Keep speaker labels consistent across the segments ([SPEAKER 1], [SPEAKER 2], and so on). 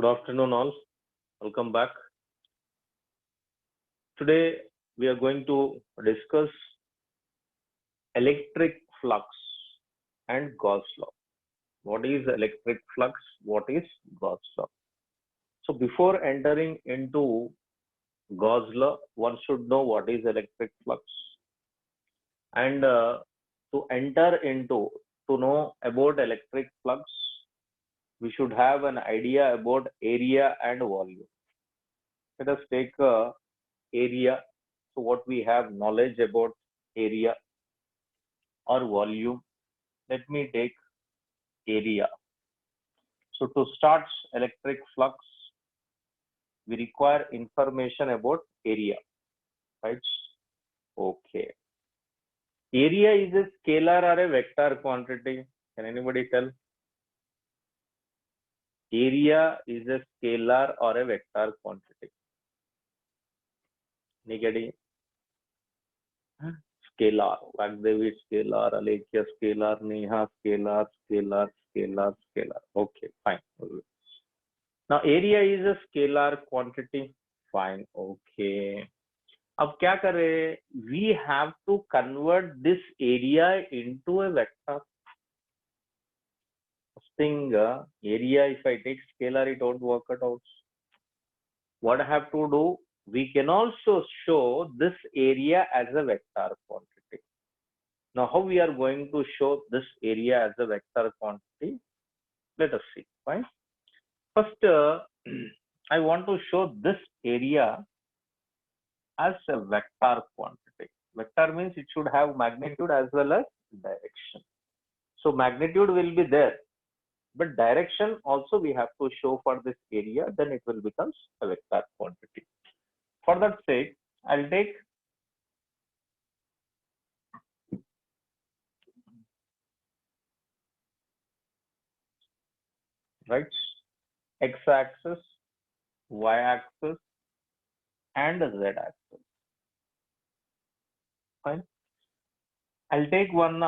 [SPEAKER 1] Good afternoon, all. Welcome back. Today, we are going to discuss electric flux and Gauss law. What is electric flux? What is Gauss law? So, before entering into Gauss law, one should know what is electric flux. And to enter into, to know about electric flux, we should have an idea about area and volume. Let us take area. So what we have knowledge about area or volume. Let me take area. So to start electric flux, we require information about area, right? Okay. Area is a scalar or a vector quantity. Can anybody tell? Area is a scalar or a vector quantity. Anybody? Scalar, Vagdevi scalar, Alekhya scalar, Neha scalar, scalar. Okay, fine. Now area is a scalar quantity. Fine. Okay. अब क्या करें? We have to convert this area into a vector. Thing area, if I take scalar, it won't work it out. What I have to do? We can also show this area as a vector quantity. Now, how we are going to show this area as a vector quantity? Let us see. Fine. First, I want to show this area as a vector quantity. Vector means it should have magnitude as well as direction. So magnitude will be there, but direction also we have to show for this area, then it will become a vector quantity. For that sake, I'll take right x-axis, y-axis, and z-axis. Fine. I'll take one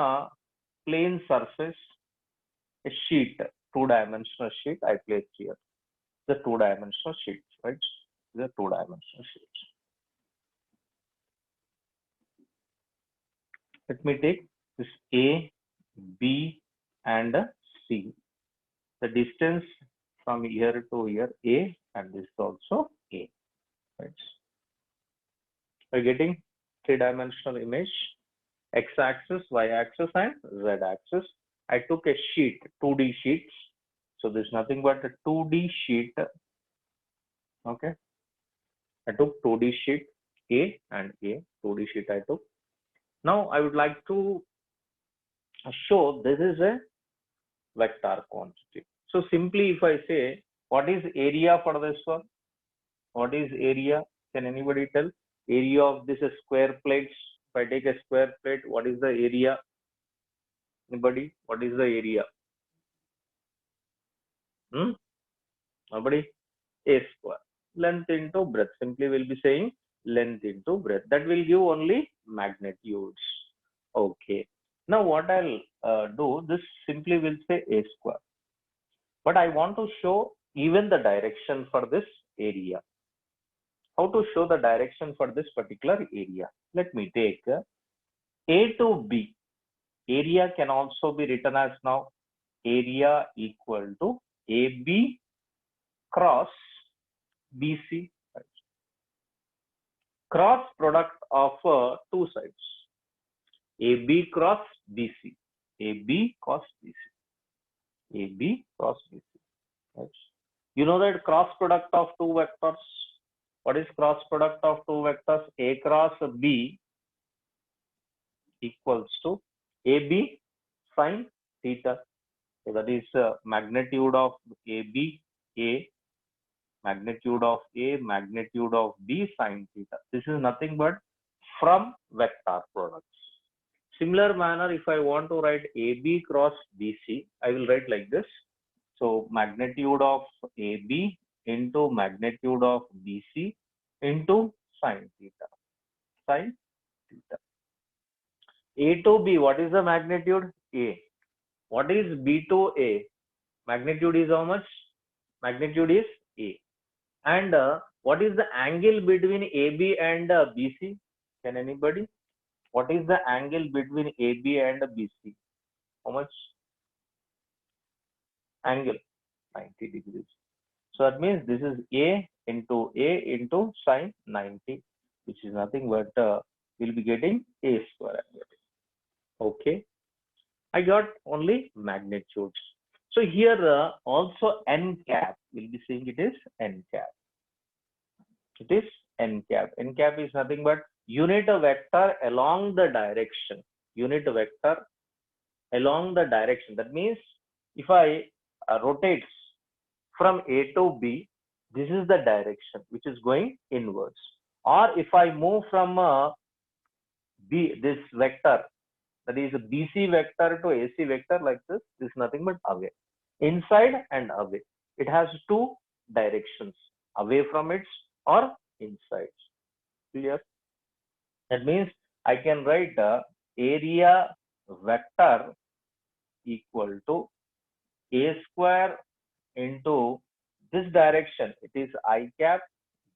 [SPEAKER 1] plane surface, a sheet, two-dimensional sheet. I placed here the two-dimensional sheet, right? The two-dimensional sheet. Let me take this A, B, and C. The distance from here to here A, and this is also A. Right? We're getting three-dimensional image, x-axis, y-axis, and z-axis. I took a sheet, 2D sheets. So this is nothing but a 2D sheet. Okay. I took 2D sheet A and A, 2D sheet I took. Now I would like to show this is a vector quantity. So simply if I say, what is area for this one? What is area? Can anybody tell? Area of this square plates. If I take a square plate, what is the area? Anybody? What is the area? Nobody? A square. Length into breadth. Simply we'll be saying length into breadth. That will give only magnitudes. Okay. Now what I'll do, this simply will say A square. But I want to show even the direction for this area. How to show the direction for this particular area? Let me take A to B. Area can also be written as now area equal to AB cross BC. Right? Cross product of two sides. AB cross BC. AB cross BC. AB cross BC. Right? You know that cross product of two vectors. What is cross product of two vectors? A cross B equals to AB sine theta. So that is magnitude of AB, A, magnitude of A, magnitude of B sine theta. This is nothing but from vector products. Similar manner, if I want to write AB cross BC, I will write like this. So magnitude of AB into magnitude of BC into sine theta. Sine theta. A to B, what is the magnitude? A. What is B to A? Magnitude is how much? Magnitude is A. And what is the angle between AB and BC? Can anybody? What is the angle between AB and BC? How much? Angle 90 degrees. So that means this is A into sine 90, which is nothing but we'll be getting A square. Okay. I got only magnitudes. So here also n cap, we'll be seeing it is n cap. It is n cap. N cap is nothing but unit vector along the direction. Unit vector along the direction. That means if I rotate from A to B, this is the direction which is going inwards. Or if I move from B, this vector, that is BC vector to AC vector like this is nothing but away. Inside and away. It has two directions, away from it or inside. Clear? That means I can write area vector equal to A square into this direction. It is I cap,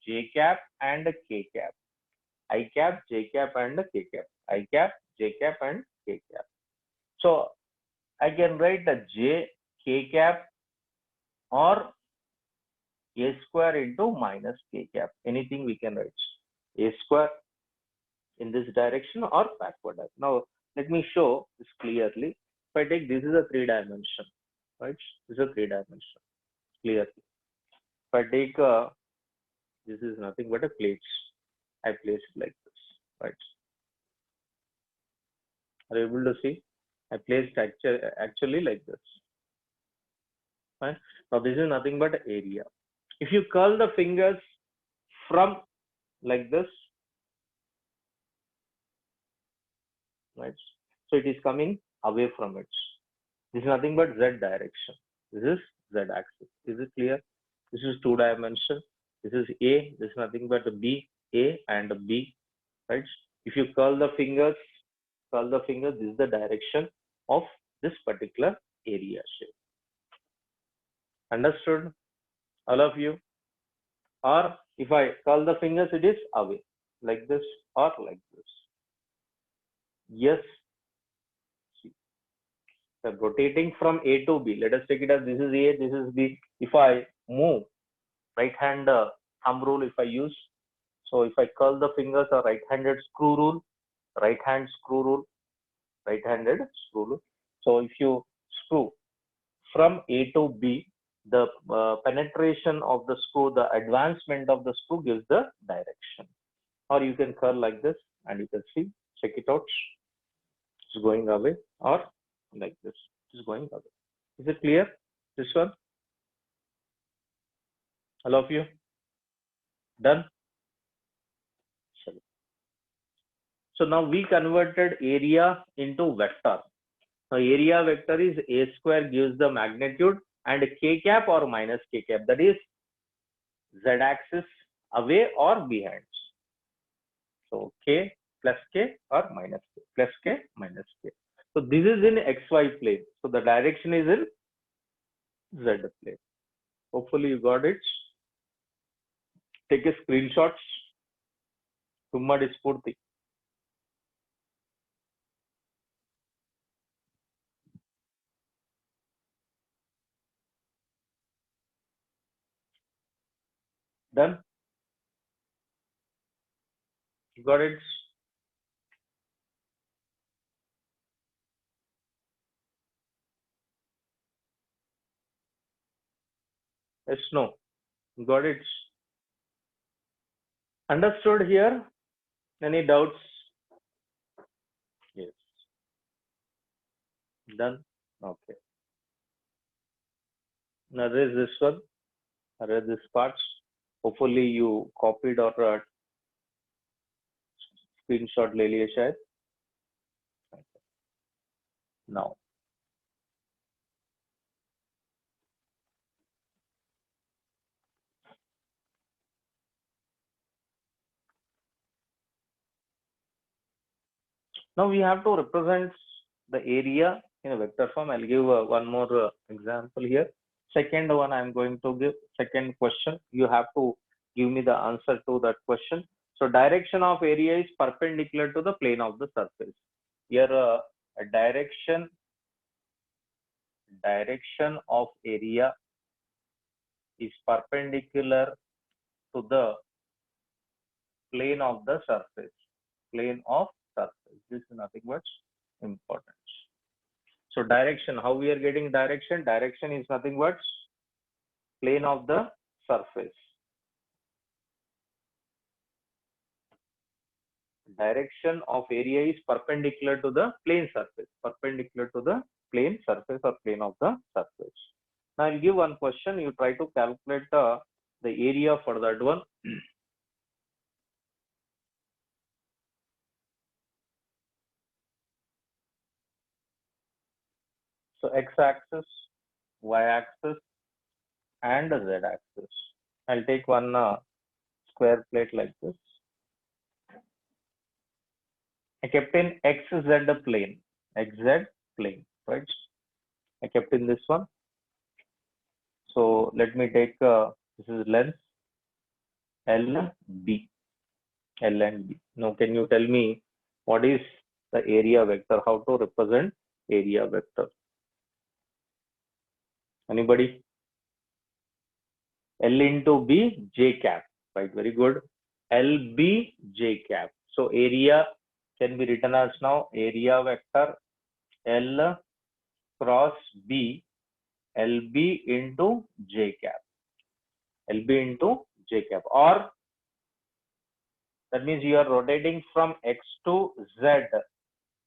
[SPEAKER 1] J cap and K cap. I cap, J cap and K cap. I cap, J cap and K cap. So I can write the J K cap or A square into minus K cap. Anything we can write. A square in this direction or backward. Now let me show this clearly. If I take this is a 3-dimension, right? This is a 3-dimension clearly. If I take this is nothing but a plate. I place it like this, right? Are you able to see? I placed actually like this. Right? Now this is nothing but area. If you curl the fingers from like this, right? So it is coming away from it. This is nothing but Z direction. This is Z axis. Is it clear? This is 2-dimension. This is A. This is nothing but B, A and B, right? If you curl the fingers, this is the direction of this particular area shape. Understood? All of you? Or if I curl the fingers, it is away, like this or like this. Yes. So rotating from A to B. Let us take it as this is A, this is B. If I move right hand thumb rule, if I use, so if I curl the fingers or right-handed screw rule, right-hand screw rule, right-handed screw rule. So if you screw from A to B, the penetration of the screw, the advancement of the screw gives the direction. Or you can curl like this and you can see, check it out. It's going away or like this. It's going away. Is it clear? This one? All of you? Done? So now we converted area into vector. Now area vector is A square gives the magnitude and K cap or minus K cap, that is Z axis away or behind. So K plus K or minus K, plus K minus K. So this is in XY plane. So the direction is in Z plane. Hopefully you got it. Take a screenshot. Tummadi Spurti. Done? You got it? Yes, no. You got it? Understood here? Any doubts? Yes. Done? Okay. Now there is this one. There is this part. Hopefully you copied or screenshot ले लिए शायद. Now. Now we have to represent the area in a vector form. I'll give one more example here. Second one, I'm going to give second question. You have to give me the answer to that question. So direction of area is perpendicular to the plane of the surface. Here, a direction of area is perpendicular to the plane of the surface. Plane of surface. This is nothing but important. So direction, how we are getting direction? Direction is nothing but plane of the surface. Direction of area is perpendicular to the plane surface. Perpendicular to the plane surface or plane of the surface. Now I'll give one question. You try to calculate the area for that one. So x-axis, y-axis, and z-axis. I'll take one square plate like this. I kept in xz plane, xz plane, right? I kept in this one. So let me take this is length LB, L and B. Now can you tell me what is the area vector? How to represent area vector? Anybody? L into B, J cap, right? Very good. LB, J cap. So area can be written as now area vector L cross B, LB into J cap. LB into J cap. Or that means you are rotating from X to Z.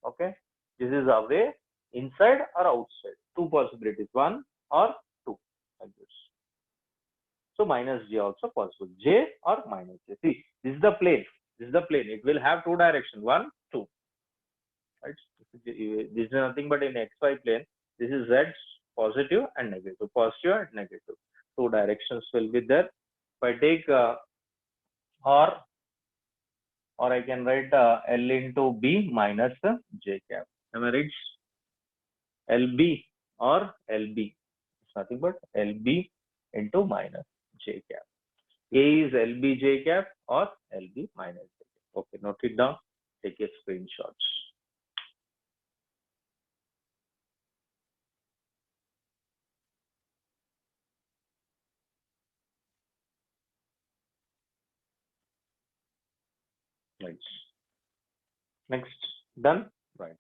[SPEAKER 1] Okay. This is away, inside or outside. Two possibilities, one or two, like this. So minus J also possible. J or minus J. See, this is the plane. This is the plane. It will have two directions. One, two. Right? This is nothing but in XY plane. This is Z, positive and negative. Positive and negative. Two directions will be there. If I take or I can write L into B minus J cap. Am I right? LB or LB. It's nothing but LB into minus J cap. A is LB J cap or LB minus J cap. Okay, note it down. Take a screenshot. Right. Next, done. Right.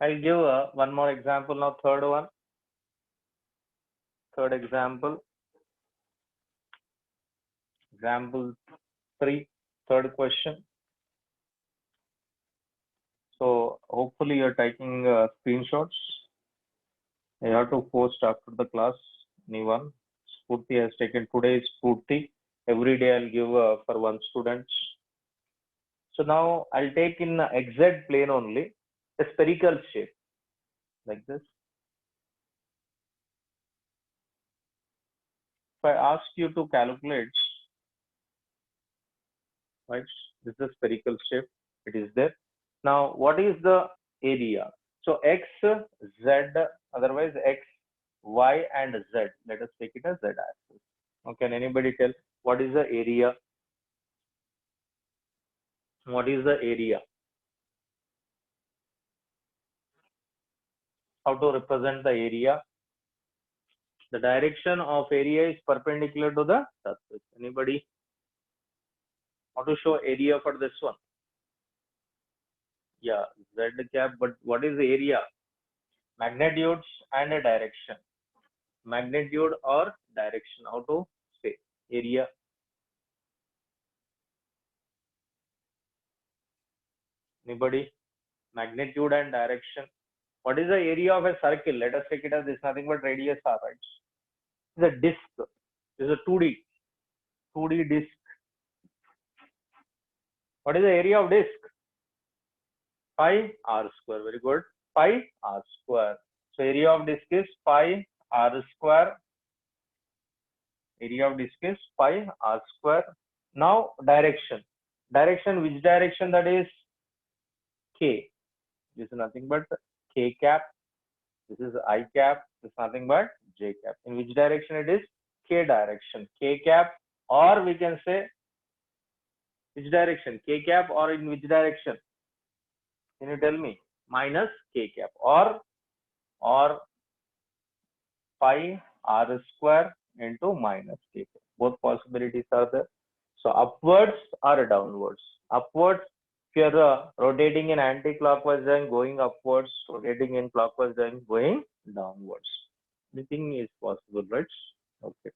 [SPEAKER 1] I'll give one more example now. Third one. Third example. Example 3. Third question. So hopefully you're taking screenshots. I have to post after the class. Anyone? Spurti has taken today's Spurti. Every day I'll give for one student. So now I'll take in XZ plane only a spherical shape like this. If I ask you to calculate, right? This is a spherical shape. It is there. Now what is the area? So X, Z, otherwise X, Y, and Z. Let us take it as Z axis. Now, can anybody tell what is the area? What is the area? How to represent the area? The direction of area is perpendicular to the surface. Anybody? How to show area for this one? Yeah, Z cap, but what is the area? Magnitudes and a direction. Magnitude or direction. How to say area? Anybody? Magnitude and direction. What is the area of a circle? Let us take it as this nothing but radius r, right? It's a disk. This is a 2D disk. What is the area of disk? Pi r square. Very good. Pi r square. So area of disk is pi r square. Area of disk is pi r square. Now direction. Direction, which direction that is? K. This is nothing but K cap. This is I cap. It's nothing but j cap. In which direction it is? K direction. K cap, or we can say which direction? K cap, or in which direction? Can you tell me? Minus K cap, or pi r square into minus K cap. Both possibilities are there. So upwards or downwards. Upwards, if you're rotating in anti-clockwise direction, going upwards, rotating in clockwise direction, going downwards. Anything is possible, right? Okay.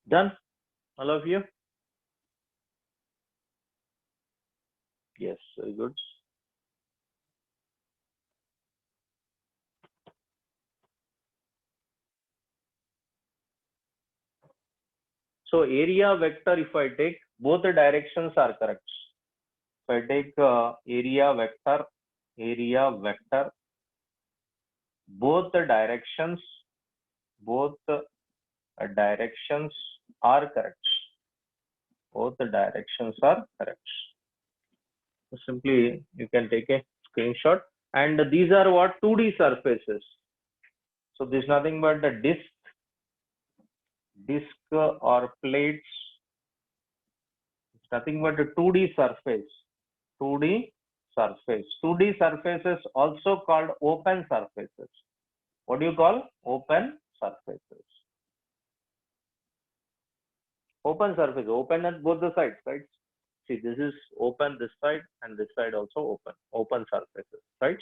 [SPEAKER 1] Done? All of you? Yes, very good. So area vector, if I take, both the directions are correct. If I take area vector, both the directions are correct. Both the directions are correct. So simply you can take a screenshot, and these are what 2D surfaces. So this is nothing but the disc or plates. It's nothing but a 2D surface. 2D surfaces also called open surfaces. What do you call open surfaces? Open surface, open at both the sides, right? See, this is open this side, and this side also open. Open surfaces, right?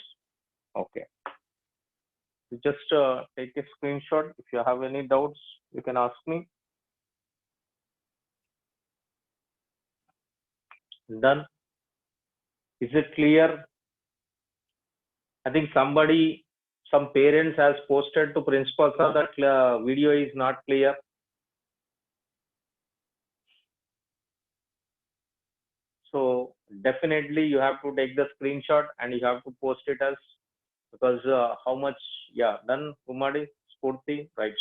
[SPEAKER 1] Okay. You just take a screenshot. If you have any doubts, you can ask me. Done. Is it clear? I think some parents has posted to principal, sir, that video is not clear. So definitely you have to take the screenshot and you have to post it as, because how much, yeah, done, Kumadi, Spurti, right,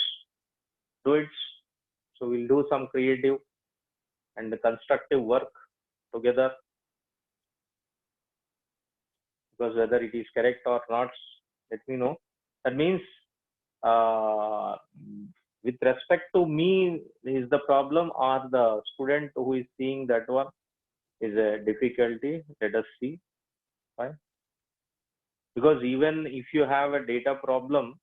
[SPEAKER 1] do it. So we'll do some creative and constructive work together, because whether it is correct or not, let me know. That means with respect to me is the problem, or the student who is seeing that one is a difficulty. Let us see. Fine. Because even if you have a data problem,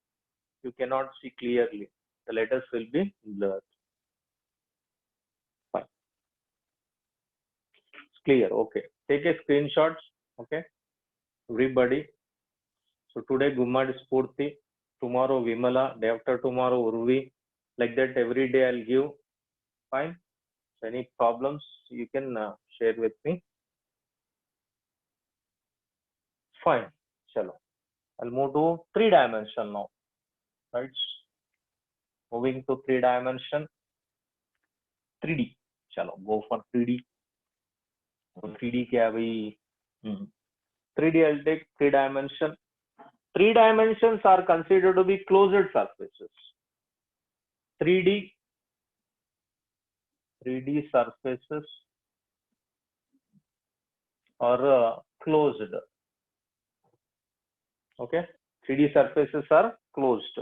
[SPEAKER 1] you cannot see clearly. The letters will be blurred. Fine. It's clear. Okay. Take a screenshot. Okay. Everybody. So today Gummadi Spurti, tomorrow Vimala, day after tomorrow Urvi. Like that every day I'll give. Fine. So any problems you can share with me. Fine. Chalo. I'll move to 3-dimension now. Right. Moving to 3-dimension. 3D. Chalo. Go for 3D. 3D क्या भाई? 3D I'll take 3-dimension. 3 dimensions are considered to be closed surfaces. 3D surfaces are closed. Okay, 3D surfaces are closed.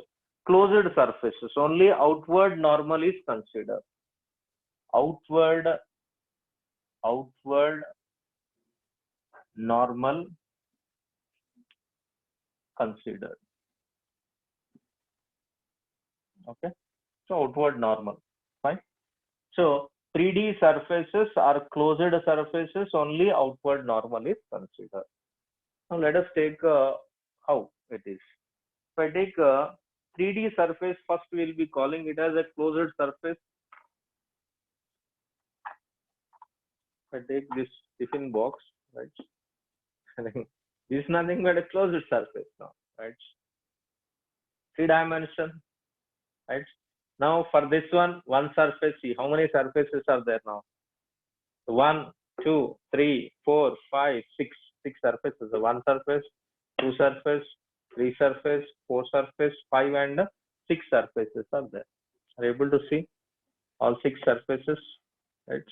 [SPEAKER 1] Closed surfaces, only outward normal is considered. Outward normal considered. Okay, so outward normal. Fine. So 3D surfaces are closed surfaces, only outward normal is considered. Now let us take how it is. If I take a 3D surface, first we will be calling it as a closed surface. If I take this tiffin box, right? This is nothing but a closed surface now, right? 3-dimension, right? Now for this one surface, see how many surfaces are there now? 1, 2, 3, 4, 5, 6. 6 surfaces. One surface, 2 surface, 3 surface, 4 surface, 5 and 6 surfaces are there. Are you able to see all 6 surfaces? Right.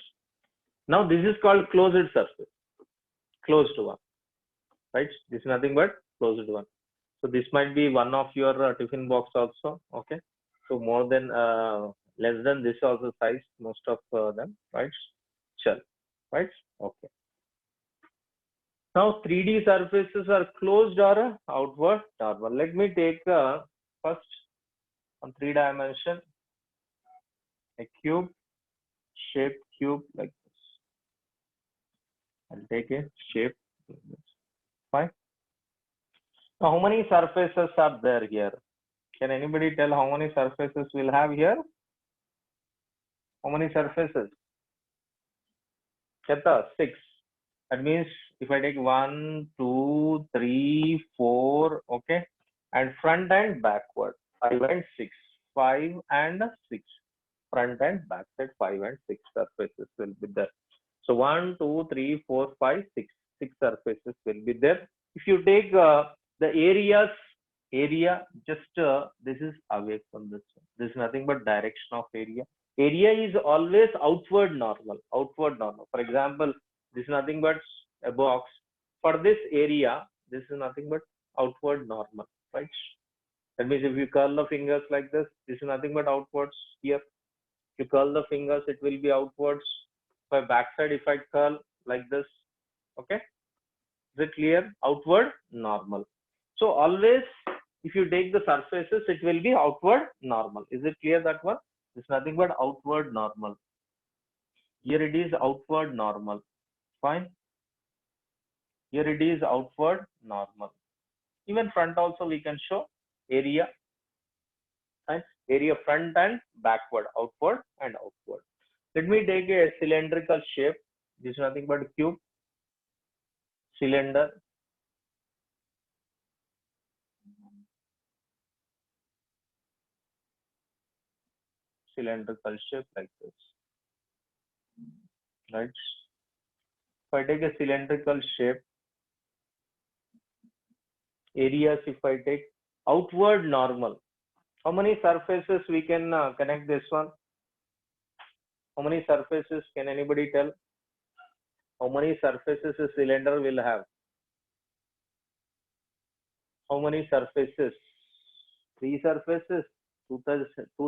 [SPEAKER 1] Now this is called closed surface. Closed one. Right. This is nothing but closed one. So this might be one of your tiffin box also. Okay. So more than less than this also size, most of them, right? Sure. Right. Okay. Now 3D surfaces are closed or outward normal. Let me take first on 3 dimension a cube, shape cube like this. I'll take a shape like this. Fine. Now how many surfaces are there here? Can anybody tell how many surfaces we'll have here? How many surfaces? Cheta, 6. That means if I take 1, 2, 3, 4, okay, and front and backward, 5 and 6, 5 and 6, front and back side, 5 and 6 surfaces will be there. So 1, 2, 3, 4, 5, 6, 6 surfaces will be there. If you take the area, just this is away from this one. This is nothing but direction of area. Area is always outward normal, outward normal. For example, this is nothing but a box. For this area, this is nothing but outward normal, right? That means if you curl the fingers like this is nothing but outwards here. If you curl the fingers, it will be outwards. By backside, if I curl like this, okay? Is it clear? Outward normal. So always, if you take the surfaces, it will be outward normal. Is it clear that one? It's nothing but outward normal. Here it is outward normal. Fine. Here it is outward normal. Even front also we can show area. Right? Area front and backward, outward and outward. Let me take a cylindrical shape. This is nothing but cube, cylinder. Cylindrical shape like this. Right? If I take a cylindrical shape, areas if I take outward normal, how many surfaces we can connect this one? How many surfaces can anybody tell? How many surfaces a cylinder will have? How many surfaces? 3 surfaces, 2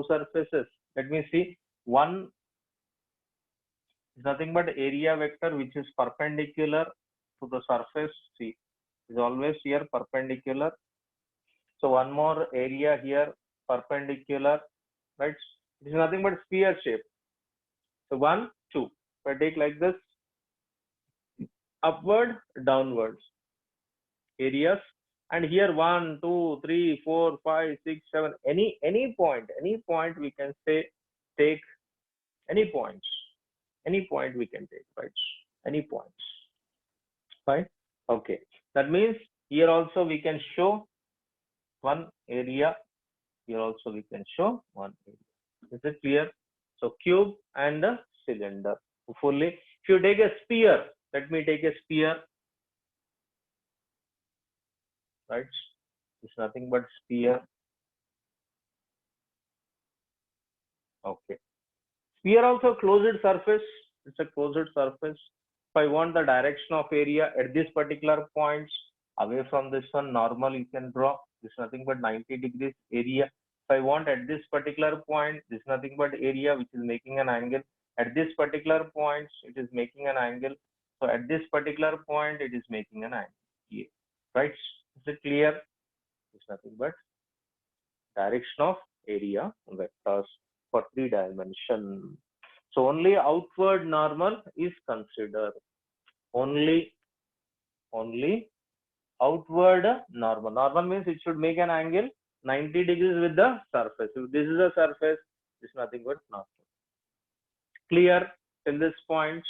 [SPEAKER 1] surfaces. Let me see. One is nothing but area vector which is perpendicular to the surface. See, is always here perpendicular. So one more area here perpendicular, right? It is nothing but sphere shape. So 1, 2. If I take like this, upward, downwards areas, and here 1, 2, 3, 4, 5, 6, 7. Any point we can say take any points. Any point we can take, right? Any points. Fine. Okay. That means here also we can show one area. Here also we can show one area. Is it clear? So cube and a cylinder. Fully. If you take a sphere, let me take a sphere. Right? It's nothing but sphere. Okay. Sphere also closed surface. It's a closed surface. If I want the direction of area at this particular points away from this one, normal you can draw. It's nothing but 90 degrees area. If I want at this particular point, this is nothing but area which is making an angle. At this particular point, it is making an angle. So at this particular point, it is making an angle here. Right? Is it clear? It's nothing but direction of area vectors for 3 dimension. So only outward normal is considered. Only outward normal. Normal means it should make an angle 90 degrees with the surface. If this is a surface, it's nothing but normal. Clear till this point?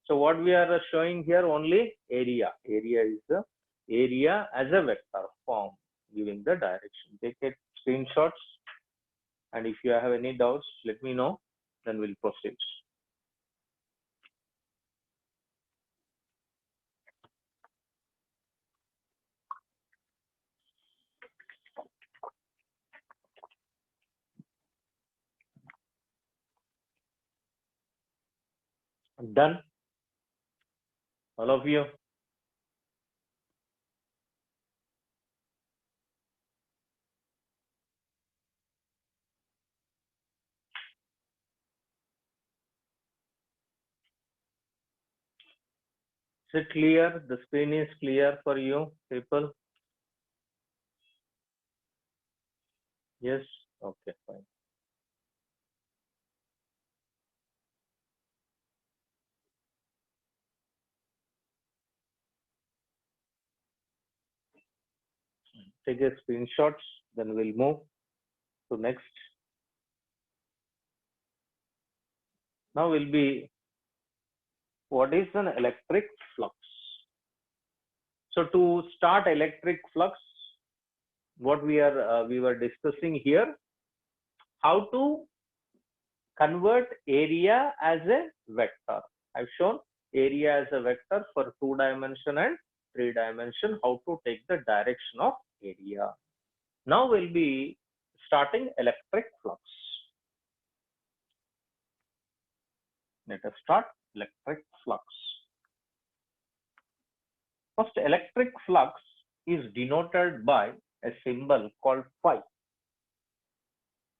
[SPEAKER 1] So what we are showing here only area. Area is the area as a vector form giving the direction. Take it screenshots, and if you have any doubts, let me know. Then we'll proceed. Done, all of you. Is it clear? The screen is clear for you, people? Yes? Okay, fine. Take a screenshots, then we'll move to next. Now will be, what is an electric flux? So to start electric flux, what we were discussing here, how to convert area as a vector. I've shown area as a vector for 2-dimension and 3-dimension, how to take the direction of area. Now we'll be starting electric flux. Let us start electric flux. First, electric flux is denoted by a symbol called phi.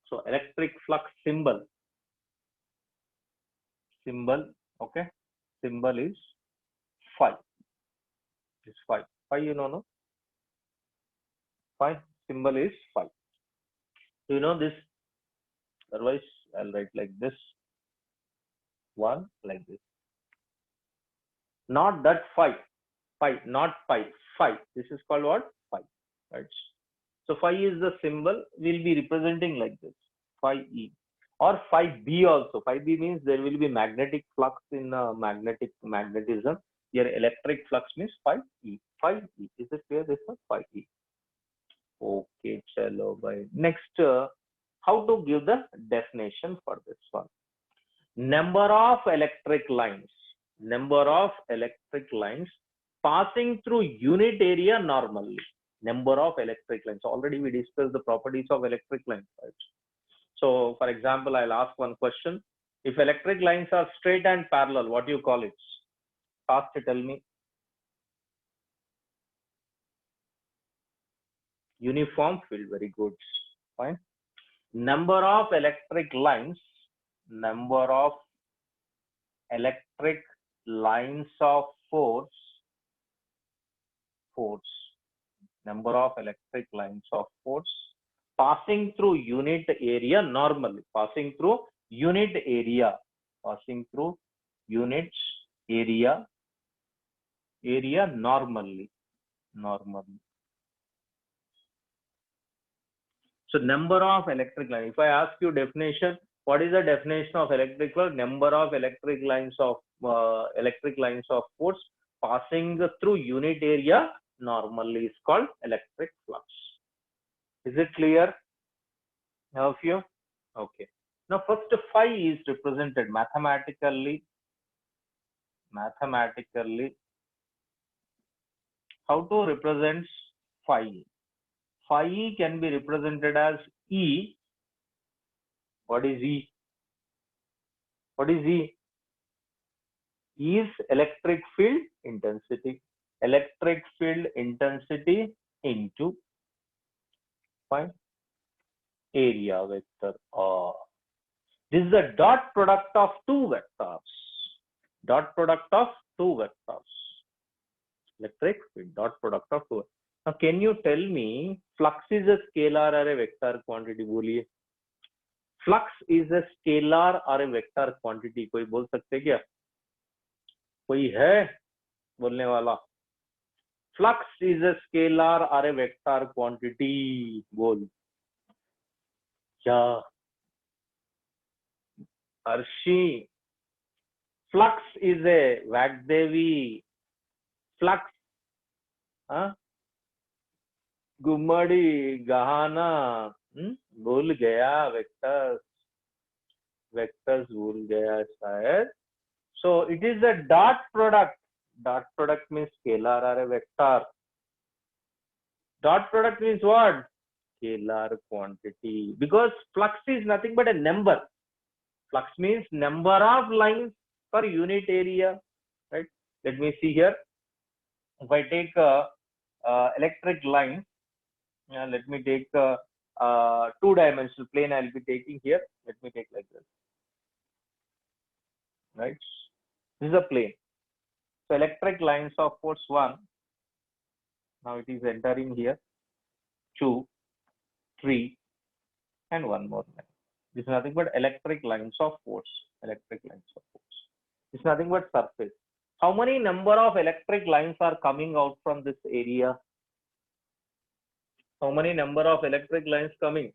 [SPEAKER 1] So electric flux symbol, okay, symbol is phi. This phi, you know, no? Phi, symbol is phi. Do you know this? Otherwise, I'll write like this. One like this. Not that phi, not pi, phi. This is called what? Phi, right? So phi is the symbol. We'll be representing like this, phi e, or phi b also. Phi b means there will be magnetic flux in magnetism. Here electric flux means phi e. Phi e. Is it clear? This one, phi e. Okay, chalo bhai. Next, how to give the definition for this one? Number of electric lines. Number of electric lines passing through unit area normally. Number of electric lines. Already we discussed the properties of electric lines, right? So, for example, I'll ask one question. If electric lines are straight and parallel, what do you call it? Fast, tell me. Uniform field. Very good. Fine. Number of electric lines. Number of electric lines of force. Number of electric lines of force passing through unit area normally. Passing through unit area. Passing through units area. Area normally. So number of electric lines. If I ask you definition, what is the definition of electric flux? Number of electric lines of force passing through unit area normally is called electric flux. Is it clear? All of you? Okay. Now first phi is represented mathematically. How to represent phi? Phi can be represented as E. What is E? What is E? E is electric field intensity. Electric field intensity into phi area vector R. This is the dot product of two vectors. Dot product of two vectors. Electric field dot product of two. Now, can you tell me flux is a scalar or a vector quantity? बोलिए. Flux is a scalar or a vector quantity. कोई बोल सकते क्या? कोई है बोलने वाला? Flux is a scalar or a vector quantity. बोल. क्या? Arshi. Flux is a Vagdevi. Flux. हाँ? गुम्मड़ी गहाना भूल गया वेक्टर्स भूल गया शायद. So it is a dot product. Dot product means scalar or a vector. Dot product means what? Scalar quantity. Because flux is nothing but a number. Flux means number of lines per unit area, right? Let me see here. If I take electric line, let me take two-dimensional plane. I'll be taking here. Let me take like this, right? This is a plane. So electric lines of force 1, now it is entering here, 2, 3, and one more line. This is nothing but electric lines of force. Electric lines of force. It's nothing but surface. How many number of electric lines are coming out from this area? How many number of electric lines coming?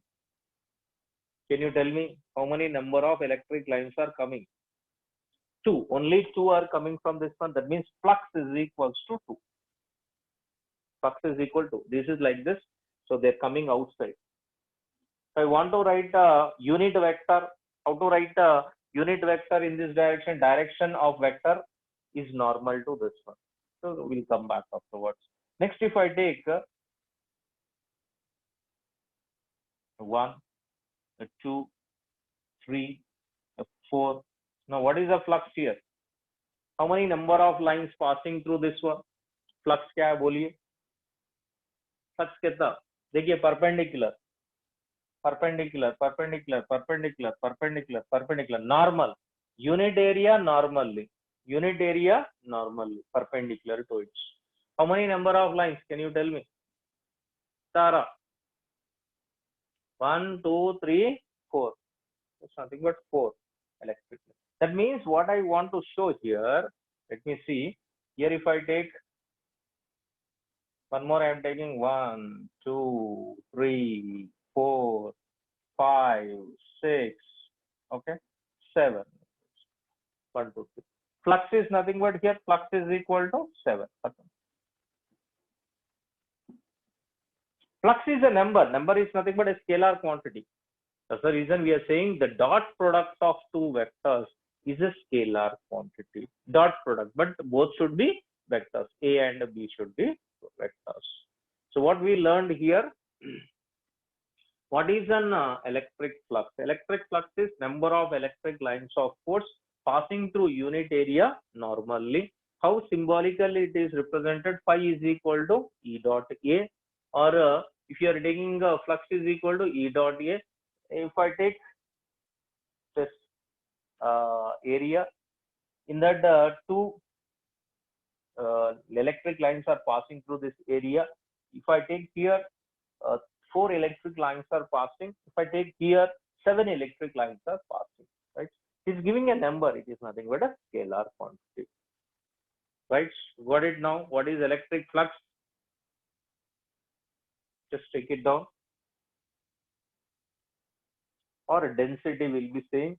[SPEAKER 1] Can you tell me how many number of electric lines are coming? 2. Only 2 are coming from this one. That means flux is equals to 2. Flux is equal to. This is like this. So they're coming outside. If I want to write a unit vector, how to write a unit vector in this direction? Direction of vector is normal to this one. So we'll come back afterwards. Next, if I take 1, 2, 3, 4. Now, what is the flux here? How many number of lines passing through this one? Flux क्या है बोलिए? Flux कितना? देखिए perpendicular, perpendicular, perpendicular, perpendicular, perpendicular, perpendicular, normal, unit area normally, unit area normally, perpendicular to it. How many number of lines? Can you tell me? Tara. 1, 2, 3, 4. It's nothing but 4 electric. That means what I want to show here, let me see. Here if I take one more, I am taking 1, 2, 3, 4, 5, 6, okay, 7. 1, 2, 3. Flux is nothing but here, flux is equal to 7. Flux is a number. Number is nothing but a scalar quantity. That's the reason we are saying the dot product of two vectors is a scalar quantity. Dot product, but both should be vectors. A and B should be vectors. So what we learned here, what is an electric flux? Electric flux is number of electric lines of force passing through unit area normally. How symbolically it is represented? Phi is equal to E dot A, or if you are taking flux is equal to E dot A. If I take this area, in that two electric lines are passing through this area. If I take here 4 electric lines are passing. If I take here 7 electric lines are passing. Right? It's giving a number. It is nothing but a scalar quantity. Right? Got it now? What is electric flux? Just take it down. Or density will be same.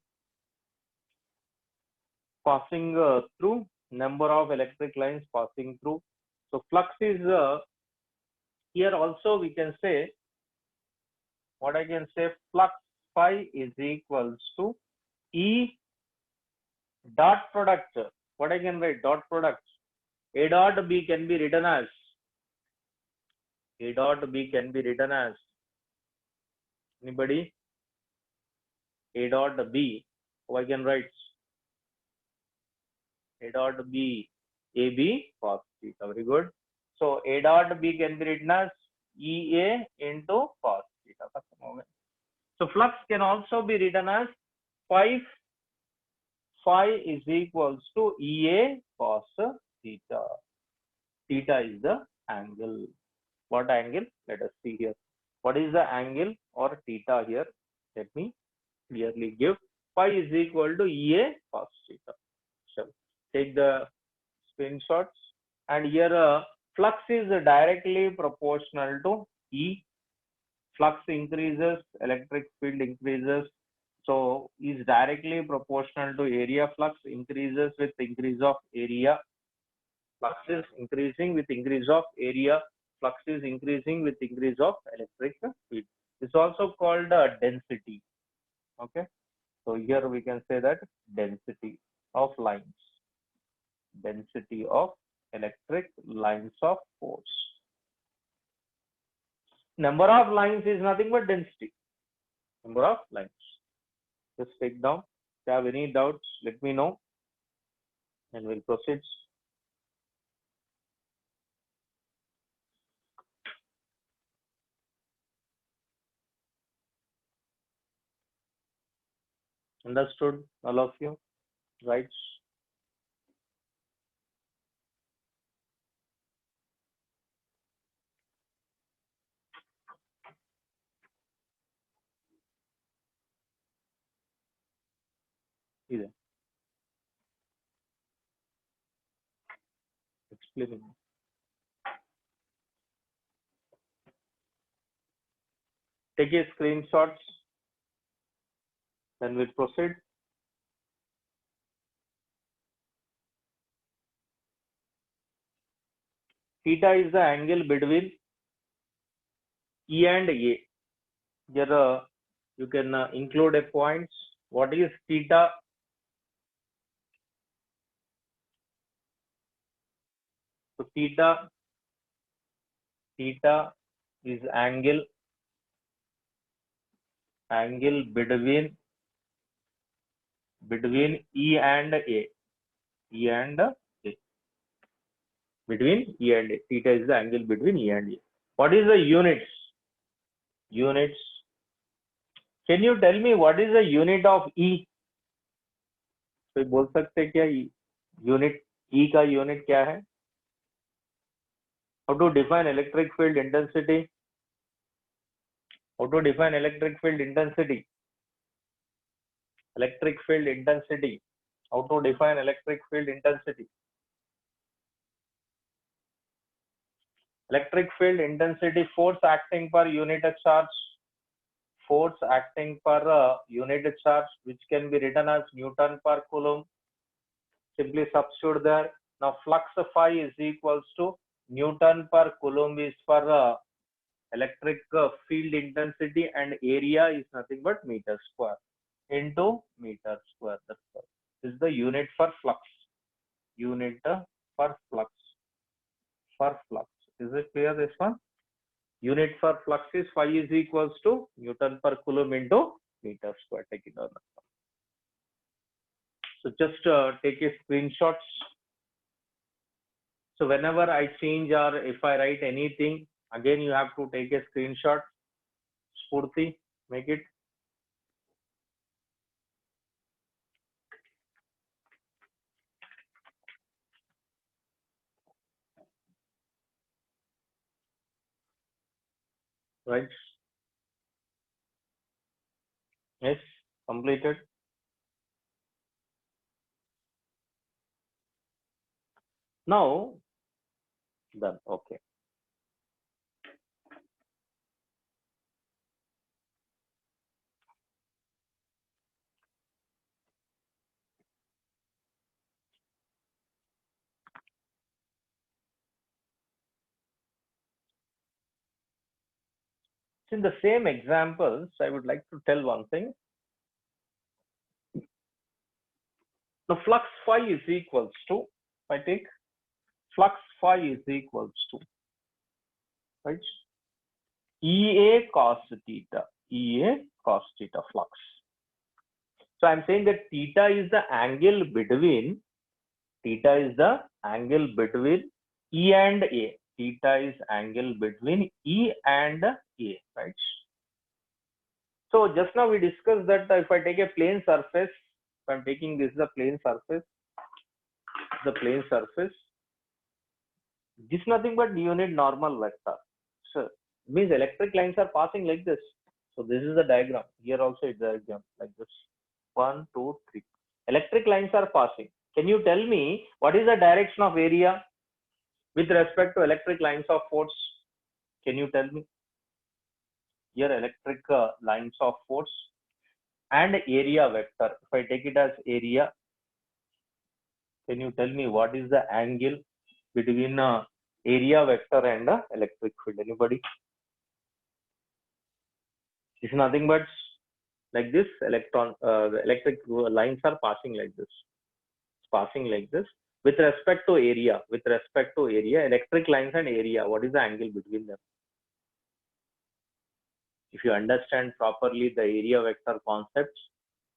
[SPEAKER 1] Passing through, number of electric lines passing through. So flux is here also we can say, what I can say, flux phi is equals to E dot product. What I can write? Dot product. A dot B can be written as, A dot B can be written as, anybody? A dot B, how I can write? A dot B, AB cos theta. Very good. So A dot B can be written as EA into cos theta. So flux can also be written as phi is equals to EA cos theta. Theta is the angle. What angle? Let us see here. What is the angle or theta here? Let me clearly give. Phi is equal to EA cos theta. So take the screenshots, and here flux is directly proportional to E. Flux increases, electric field increases, so is directly proportional to area. Flux increases with increase of area. Flux is increasing with increase of area. Flux is increasing with increase of electric field. It's also called density. Okay, so here we can say that density of lines, density of electric lines of force. Number of lines is nothing but density. Number of lines. Just take down. If you have any doubts, let me know, and we'll proceed. Understood, all of you? Right? ಇದೆ explaining. Take a screenshots, then we proceed. Theta is the angle between E and A. Here you can include a points. What is theta? So theta is angle between E and A. E and A. Between E and A. Theta is the angle between E and A. What is the units? Units. Can you tell me what is the unit of E? कोई बोल सकते हैं क्या unit E का unit क्या है? How to define electric field intensity? How to define electric field intensity? Electric field intensity. How to define electric field intensity? Electric field intensity, force acting per unit charge. Force acting per unit charge, which can be written as Newton per Coulomb. Simply substitute there. Now flux phi is equals to Newton per Coulomb is for electric field intensity, and area is nothing but meter square into meter square. That's all. This is the unit for flux. Unit for flux. For flux. Is it clear, this one? Unit for flux is phi is equals to Newton per Coulomb into meter square. Take it on. So just take a screenshots. So whenever I change or if I write anything, again you have to take a screenshot. Spurti, make it. Right. Yes, completed. Now, done. Okay. So in the same examples, I would like to tell one thing. The flux phi is equals to, if I take flux phi is equals to, right, EA cos theta, EA cos theta flux. So I'm saying that theta is the angle between E and A. Theta is angle between E and A, right? So just now we discussed that if I take a plane surface, if I'm taking this is a plane surface, this is nothing but unit normal vector. So means electric lines are passing like this. So this is the diagram. Here also it's a diagram like this. 1, 2, 3. Electric lines are passing. Can you tell me what is the direction of area with respect to electric lines of force? Can you tell me? Here electric lines of force and area vector. If I take it as area, can you tell me what is the angle between area vector and electric field? Anybody? It's nothing but like this. The electric lines are passing like this. It's passing like this. With respect to area, electric lines and area, what is the angle between them? If you understand properly the area vector concepts,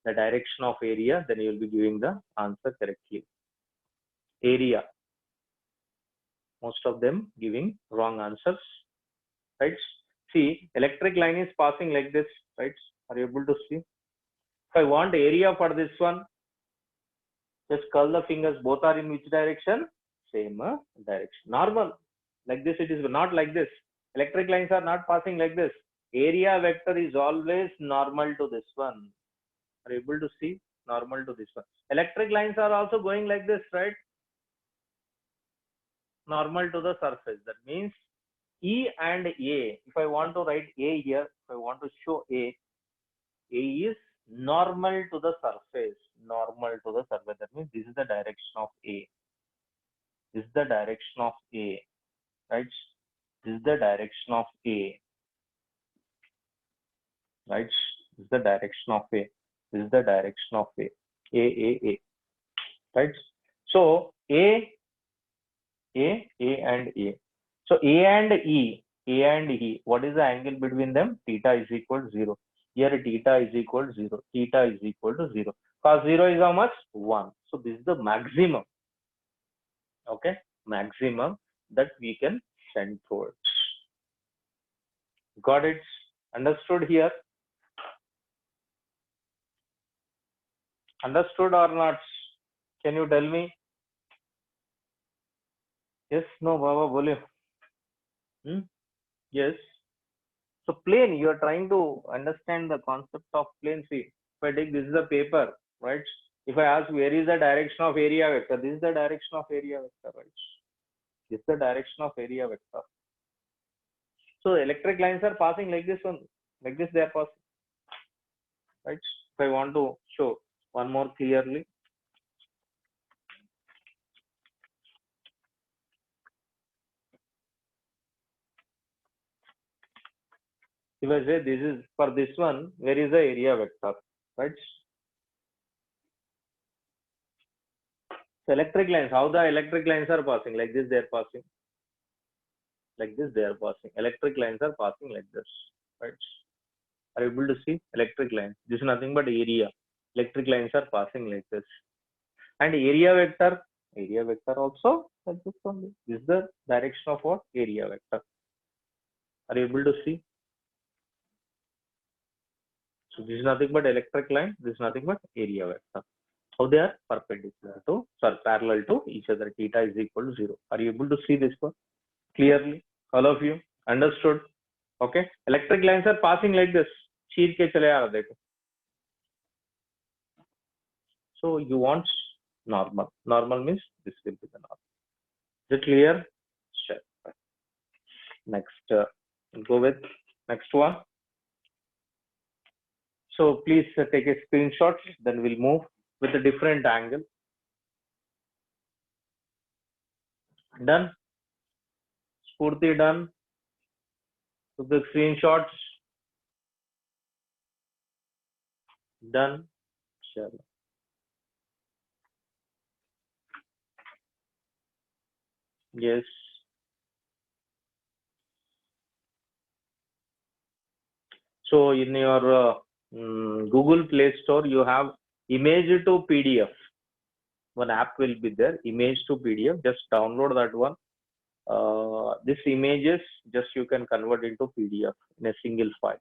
[SPEAKER 1] the direction of area, then you will be giving the answer correctly. Area. Most of them giving wrong answers, right? See, electric line is passing like this, right? Are you able to see? If I want area for this one, just curl the fingers. Both are in which direction? Same direction. Normal. Like this, it is not like this. Electric lines are not passing like this. Area vector is always normal to this one. Are you able to see? normal to this one. Electric lines are also going like this, right? Normal to the surface. That means E and A. If I want to write A here, if I want to show A is normal to the surface. Normal to the surface. That means this is the direction of A. This is the direction of A, right? This is the direction of A, right? This is the direction of A. This is the direction of A. A, right? So A and A. So A and E, what is the angle between them? Theta is equal to 0. Here theta is equal to 0. Theta is equal to 0. Cos 0 is how much? 1. So this is the maximum. Okay, maximum that we can send towards. Got it? Understood here? Understood or not? Can you tell me? Yes, no, Baba, bole. Yes. So plane, you are trying to understand the concept of plane. See, if I take this is a paper, right? If I ask where is the direction of area vector, this is the direction of area vector, right? This is the direction of area vector. So electric lines are passing like this one, like this they are passing, right? If I want to show one more clearly. If I say this is for this one, where is the area vector, right? So electric lines, how the electric lines are passing, like this they are passing, like this they are passing. Electric lines are passing like this, right? Are you able to see electric lines? This is nothing but area. Electric lines are passing like this. And area vector also like this only. This is the direction of what? Area vector. Are you able to see? So this is nothing but electric line. This is nothing but area vector. How they are perpendicular to, sorry, parallel to each other. Theta is equal to 0. Are you able to see this one clearly? All of you understood? Okay. Electric lines are passing like this. चीर के चले आ रहा देखो. So you want normal. Normal means this will be the normal. Is it clear? Sure. Next, go with next one. So please take a screenshot. Then we'll move with a different angle. Done. Spurti done. So the screenshots done. Sure. Yes. So in your Google Play Store, you have image to PDF. One app will be there, image to PDF. Just download that one. This images just you can convert into PDF in a single file,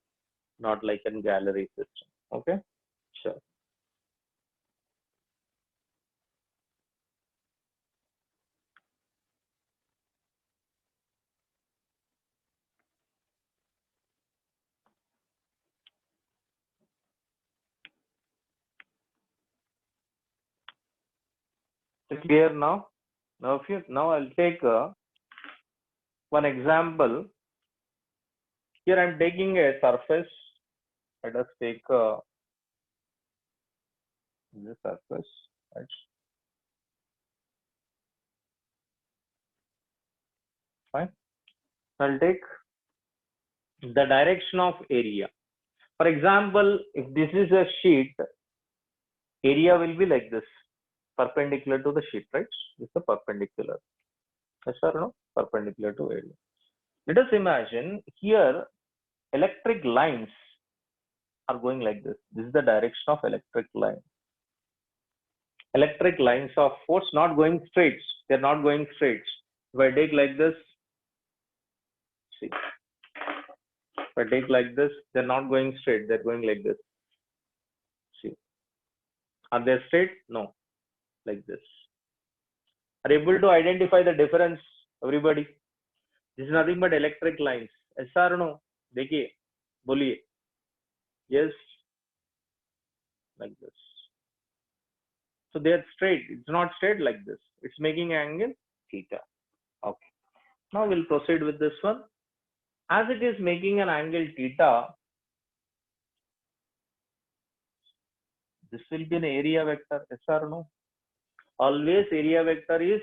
[SPEAKER 1] not like a gallery system. Okay, sure. It's clear now. Now I'll take one example. Here I'm taking a surface. Let us take this surface. Right. Fine. I'll take the direction of area. For example, if this is a sheet, area will be like this, perpendicular to the sheet, right? This is a perpendicular. Yes or no? Perpendicular to area. Let us imagine here electric lines are going like this. This is the direction of electric line. Electric lines of force not going straight. They're not going straight. If I take like this, see. If I take like this, they're not going straight. They're going like this. See. Are they straight? No. Like this. Are you able to identify the difference, everybody? This is nothing but electric lines. Yes or no? देखिए, बोलिए. Yes. Like this. So they are straight. It's not straight like this. It's making angle theta. Okay. Now we'll proceed with this one. As it is making an angle theta, this will be an area vector. Yes or no? Always area vector is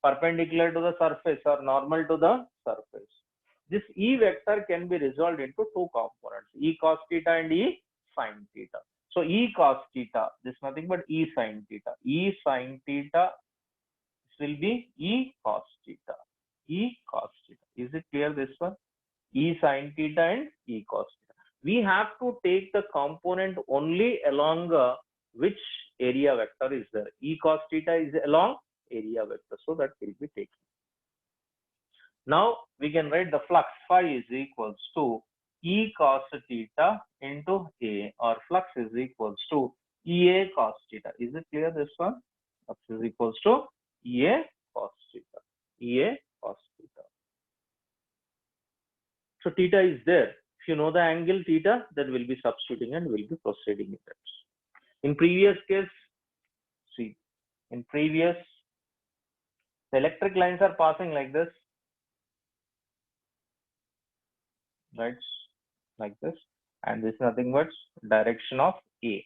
[SPEAKER 1] perpendicular to the surface or normal to the surface. This E vector can be resolved into two components, E cos theta and E sin theta. So E cos theta, this is nothing but E sin theta. E sin theta, this will be E cos theta. E cos theta. Is it clear, this one? E sin theta and E cos theta. We have to take the component only along which area vector is there. E cos theta is along area vector, so that will be taken. Now we can write the flux phi is equals to E cos theta into A, or flux is equals to EA cos theta. Is it clear, this one? Flux is equals to EA cos theta. EA cos theta. So theta is there. If you know the angle theta, then we'll be substituting and we'll be proceeding with it. In previous case, see, in previous, the electric lines are passing like this, right? Like this, and this is nothing but direction of A,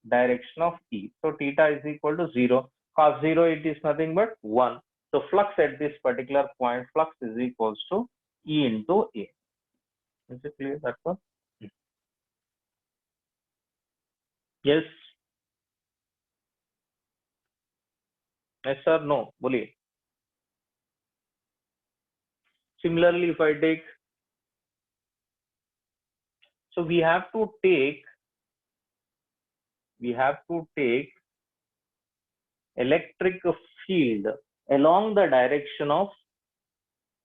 [SPEAKER 1] direction of E. So theta is equal to 0. Cos 0, it is nothing but 1. So flux at this particular point, flux is equals to E into A. Is it clear, that one? Yes. Yes or no? Boliye. Similarly, if I take, so we have to take electric field along the direction of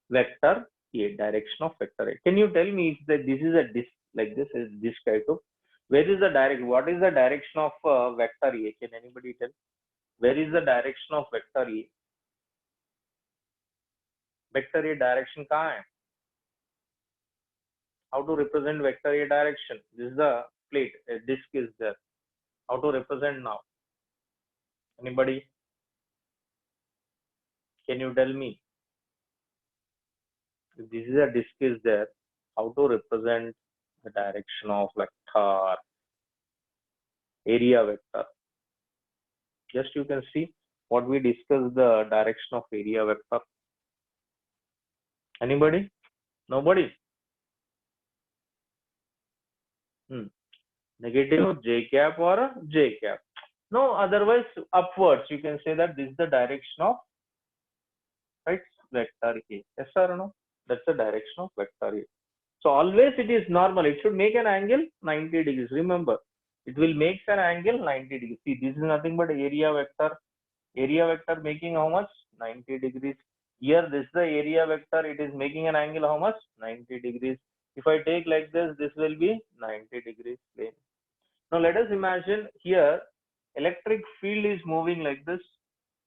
[SPEAKER 1] vector A, direction of vector A. Can you tell me if this is a disk like this, is this kind of, where is the direct, what is the direction of vector A? Can anybody tell? Where is the direction of vector A? Vector A direction kahan hai? How to represent vector A direction? This is the plate, a disk is there. How to represent now? Anybody? Can you tell me? If this is a disk is there, how to represent the direction of vector, area vector? Just you can see what we discussed, the direction of area vector. Anybody? Nobody? Negative j cap or j cap? No, otherwise upwards. You can say that this is the direction of, right, vector A. Yes or no? That's the direction of vector A. So always it is normal. It should make an angle 90 degrees. Remember, it will make an angle 90 degrees. See, this is nothing but area vector. Area vector making how much? 90 degrees. Here, this is the area vector. It is making an angle how much? 90 degrees. If I take like this will be 90 degrees plane. Now let us imagine here, electric field is moving like this.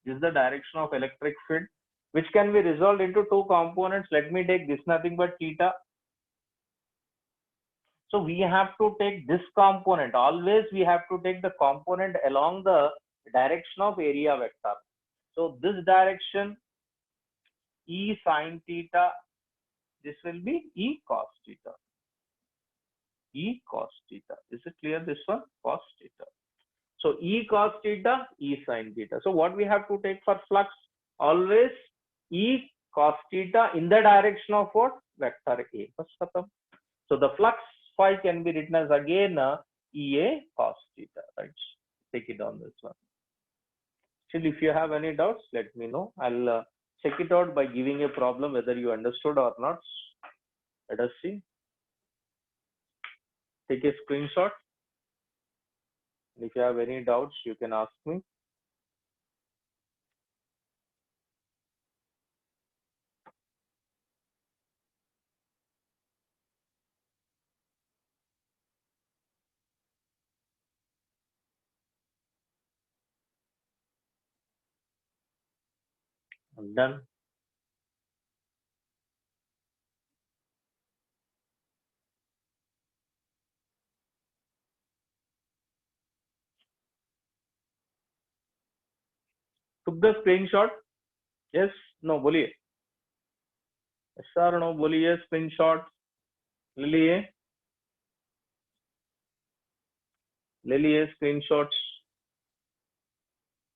[SPEAKER 1] This is the direction of electric field, which can be resolved into two components. Let me take this nothing but theta. So we have to take this component. Always we have to take the component along the direction of area vector. So this direction, E sin theta, this will be E cos theta. E cos theta. Is it clear, this one? Cos theta. So E cos theta, E sin theta. So what we have to take for flux? Always E cos theta in the direction of what? Vector A. So the flux phi can be written as again EA cos theta, right? Take it on this one. Still, if you have any doubts, let me know. I'll check it out by giving a problem whether you understood or not. Let us see. Take a screenshot. If you have any doubts, you can ask me. I'm done. took the screenshot? Yes, no, बोलिए. Yes or no, बोलिए. Screenshot ले लिए? ले लिए screenshots?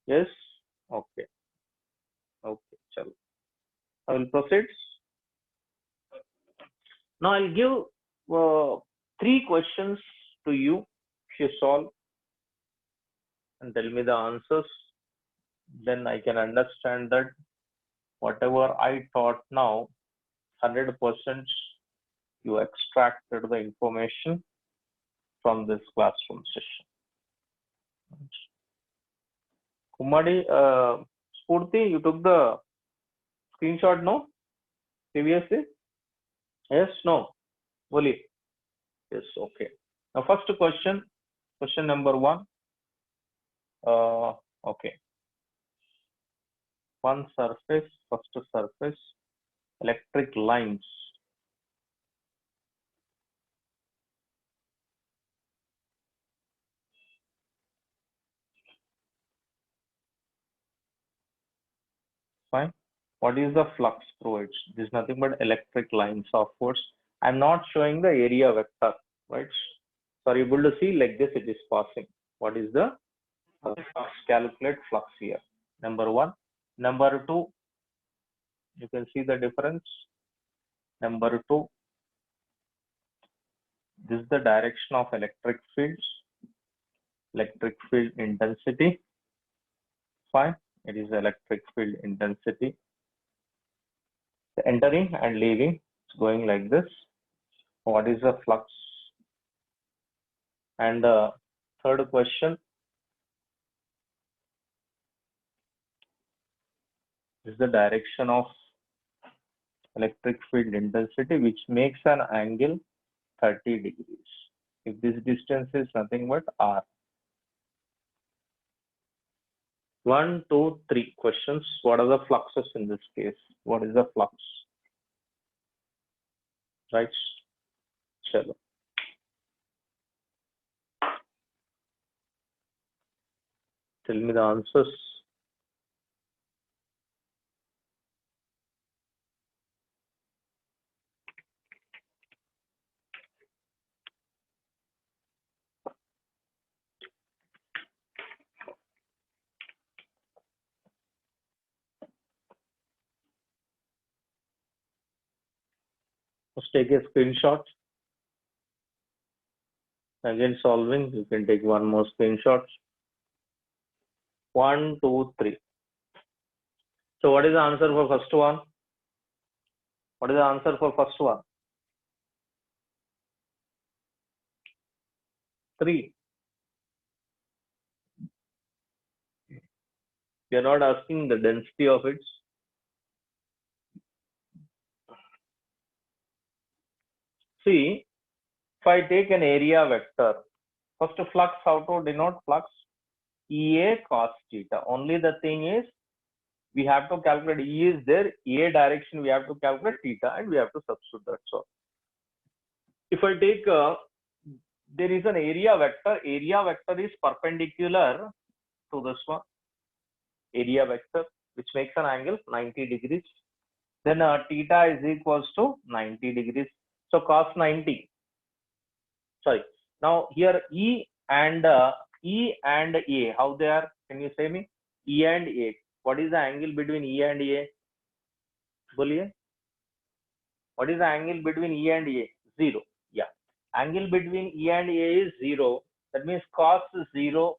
[SPEAKER 1] Yes. Okay. Okay. चलो. I will proceed. Now I'll give 3 questions to you. You solve and tell me the answers. Then I can understand that whatever I taught now, 100% you extracted the information from this classroom session. Kumadi, Spurti, you took the screenshot, no? Previously? Yes, no? Voli? Yes, okay. Now, first question number 1. Okay. One surface, first surface, electric lines. Fine. What is the flux through it? This is nothing but electric lines, of course. I'm not showing the area vector, right? So are you able to see like this? It is passing. What is the flux? Calculate flux here. Number 1. Number 2, you can see the difference. Number 2, this is the direction of electric fields, electric field intensity. Fine. It is electric field intensity. The entering and leaving is going like this. What is the flux? And the third question is the direction of electric field intensity, which makes an angle 30 degrees. If this distance is nothing but r. 1, 2, 3 questions. What are the fluxes in this case? What is the flux? Right? Chalo. Tell me the answers. Let's take a screenshot. Again, solving. You can take one more screenshot. 1, 2, 3. So what is the answer for first one? What is the answer for first one? 3. We are not asking the density of it. See, if I take an area vector, first flux, how to denote flux? EA cos theta. Only the thing is, we have to calculate E is there, A direction we have to calculate theta, and we have to substitute that. So, if I take, there is an area vector is perpendicular to this one, area vector, which makes an angle 90 degrees. Then theta is equals to 90 degrees. So cos 90. Sorry. Now here E and A, how they are? Can you say me? E and A. What is the angle between E and A? Boliye. What is the angle between E and A? 0. Yeah. Angle between E and A is 0. That means cos 0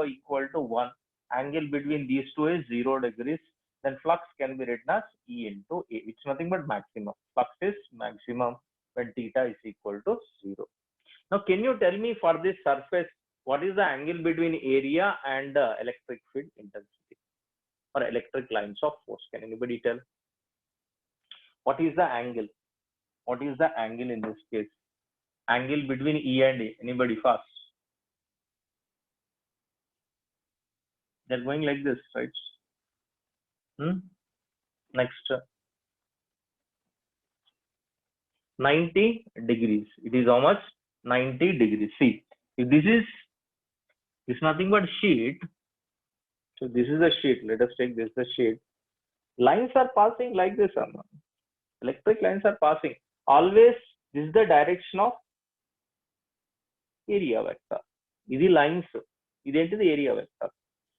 [SPEAKER 1] equal to 1. Angle between these two is 0 degrees. Then flux can be written as E into A. It's nothing but maximum. Flux is maximum when theta is equal to 0. Now, can you tell me for this surface, what is the angle between area and electric field intensity or electric lines of force? Can anybody tell? What is the angle? What is the angle in this case? Angle between E and A. Anybody fast? They're going like this, right? Next. 90 degrees. It is how much? 90 degrees. See, if this is nothing but sheet, So this is a sheet. Let us take this the sheet. Lines are passing like this, Amma. Electric lines are passing. Always this is the direction of area vector. These lines. This is the area vector.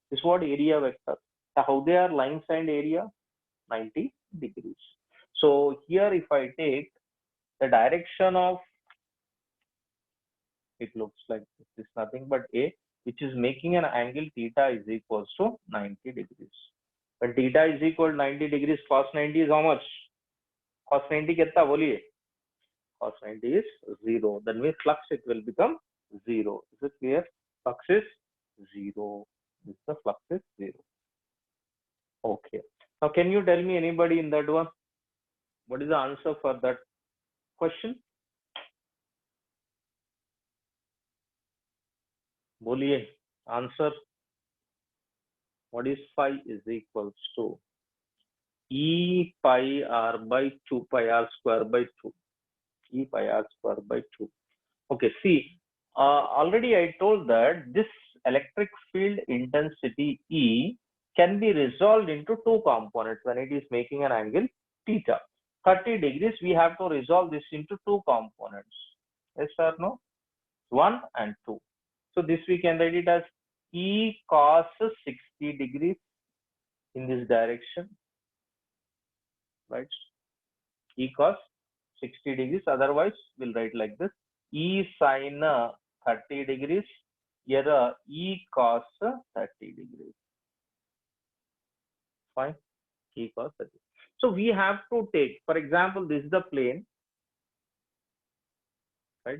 [SPEAKER 1] This is what area vector. So how they are lines and area? 90 degrees. So here if I take the direction of, it looks like this is nothing but A, which is making an angle theta is equals to 90 degrees. When theta is equal to 90 degrees, cos 90 is how much? Cos 90 कितना बोलिए? Cos 90 is 0. Then with flux it will become 0. Is it clear? Flux is 0. This the flux is 0. Okay. Now can you tell me anybody in that one? What is the answer for that question? बोलिए answer. What is phi is equals to E pi r by 2 pi r square by 2. E pi r square by 2. Okay, see, already I told that this electric field intensity E can be resolved into two components when it is making an angle theta. 30 degrees, we have to resolve this into two components. Yes or no? 1 and 2. So this we can write it as E cos 60 degrees in this direction, right? E cos 60 degrees, otherwise we'll write like this. E sin 30 degrees, here E cos 30 degrees. Fine, E cos 30. So we have to take, for example, this is the plane, right?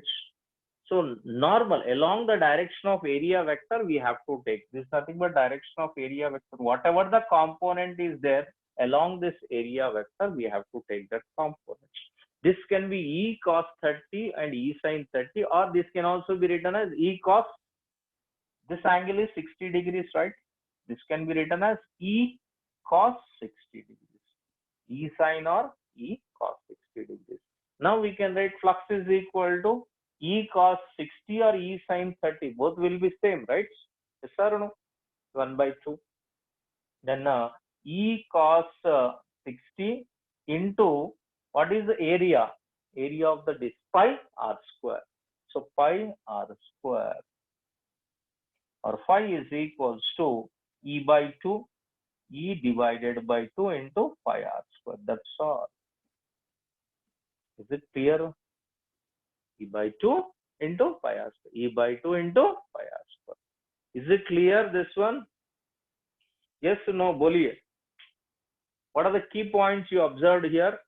[SPEAKER 1] So normal, along the direction of area vector, we have to take. This is nothing but direction of area vector. Whatever the component is there, along this area vector, we have to take that component. This can be E cos 30 and E sin 30, or this can also be written as E cos, this angle is 60 degrees, right? This can be written as E cos 60 degrees, E sin or E cos 60 degrees. Now we can write flux is equal to E cos 60 or E sin 30, both will be same, right? Yes or no? 1 by 2. Then E cos 60 into what is the area? Area of the disk, pi r square. So pi r square or phi is equals to E by 2, E divided by 2 into pi r square. That's all. Is it clear? E by 2 into pi r square. E by 2 into pi r square. Is it clear this one? Yes or no? Boliye. What are the key points you observed here?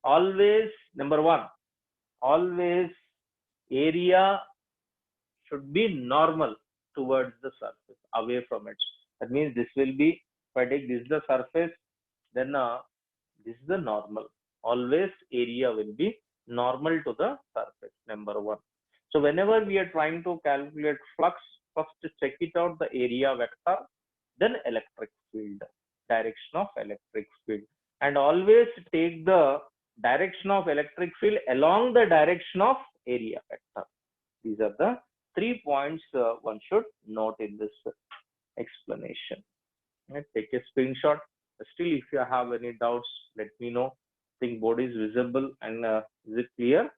[SPEAKER 1] Always, number one, always area should be normal towards the surface, away from it. That means this will be, if I take this is the surface, then this is the normal. Always area will be normal to the surface, number one. So whenever we are trying to calculate flux, first check it out the area vector, then electric field, direction of electric field, and always take the direction of electric field along the direction of area vector. These are the 3 points one should note in this explanation. Right, take a screenshot. Still, if you have any doubts, let me know. I think board is visible and is it clear?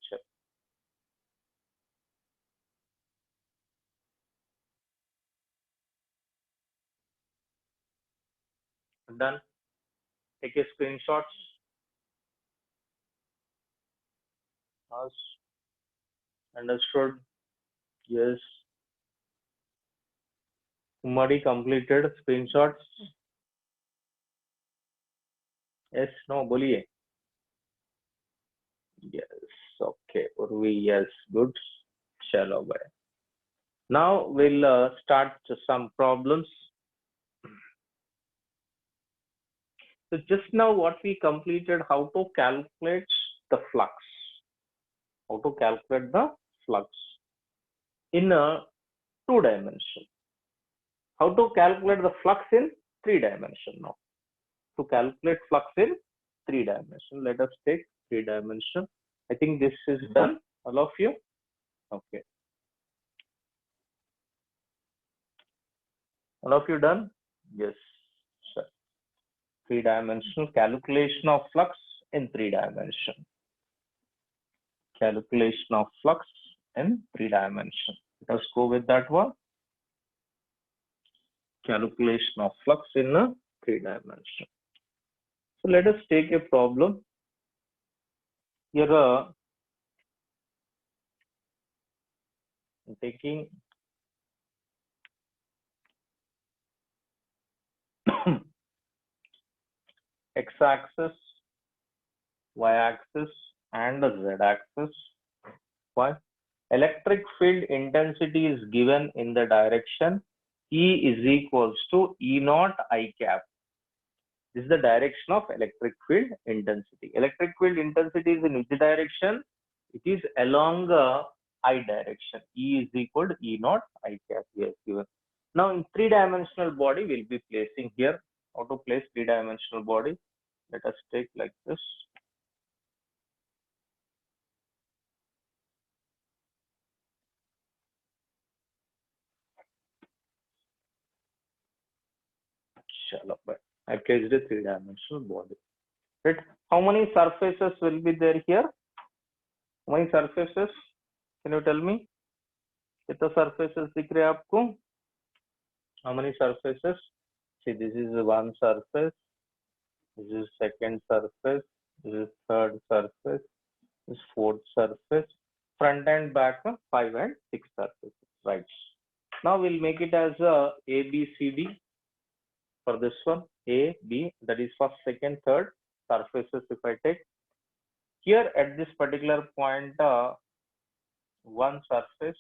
[SPEAKER 1] Sure. Done. Take a screenshot. Understood? Yes. Somebody completed screenshots? Yes, no, boliye. Yes, okay. Urvi, yes, good. Chalo bhai. Now we'll start some problems. So just now what we completed, how to calculate the flux. How to calculate the flux in a 2 dimension. How to calculate the flux in 3 dimension now. To calculate flux in 3 dimension, let us take 3 dimension. I think this is done, all of you. Okay. All of you done? Yes, sir. Three-dimensional calculation of flux in three dimension. Calculation of flux in three dimension. Let us go with that one. Calculation of flux in a three dimension. So let us take a problem. Here, taking x-axis, y-axis, and the z-axis. Why? Electric field intensity is given in the direction E is equals to E naught I cap. This is the direction of electric field intensity. Electric field intensity is in which direction? It is along I direction. E is equal to E naught I cap here given. Now in three-dimensional body, we'll be placing here. How to place three-dimensional body? Let us take like this. I placed a three-dimensional body. Right? How many surfaces will be there here? How many surfaces? Can you tell me? कितने surfaces दिख रहे हैं आपको? How many surfaces? See, this is one surface. This is second surface. This is third surface. This is fourth surface. Front and back, 5 and 6 surfaces. Right. Now we'll make it as a B, C, D for this one. A, B, that is first, second, third surfaces if I take. Here at this particular point, one surface,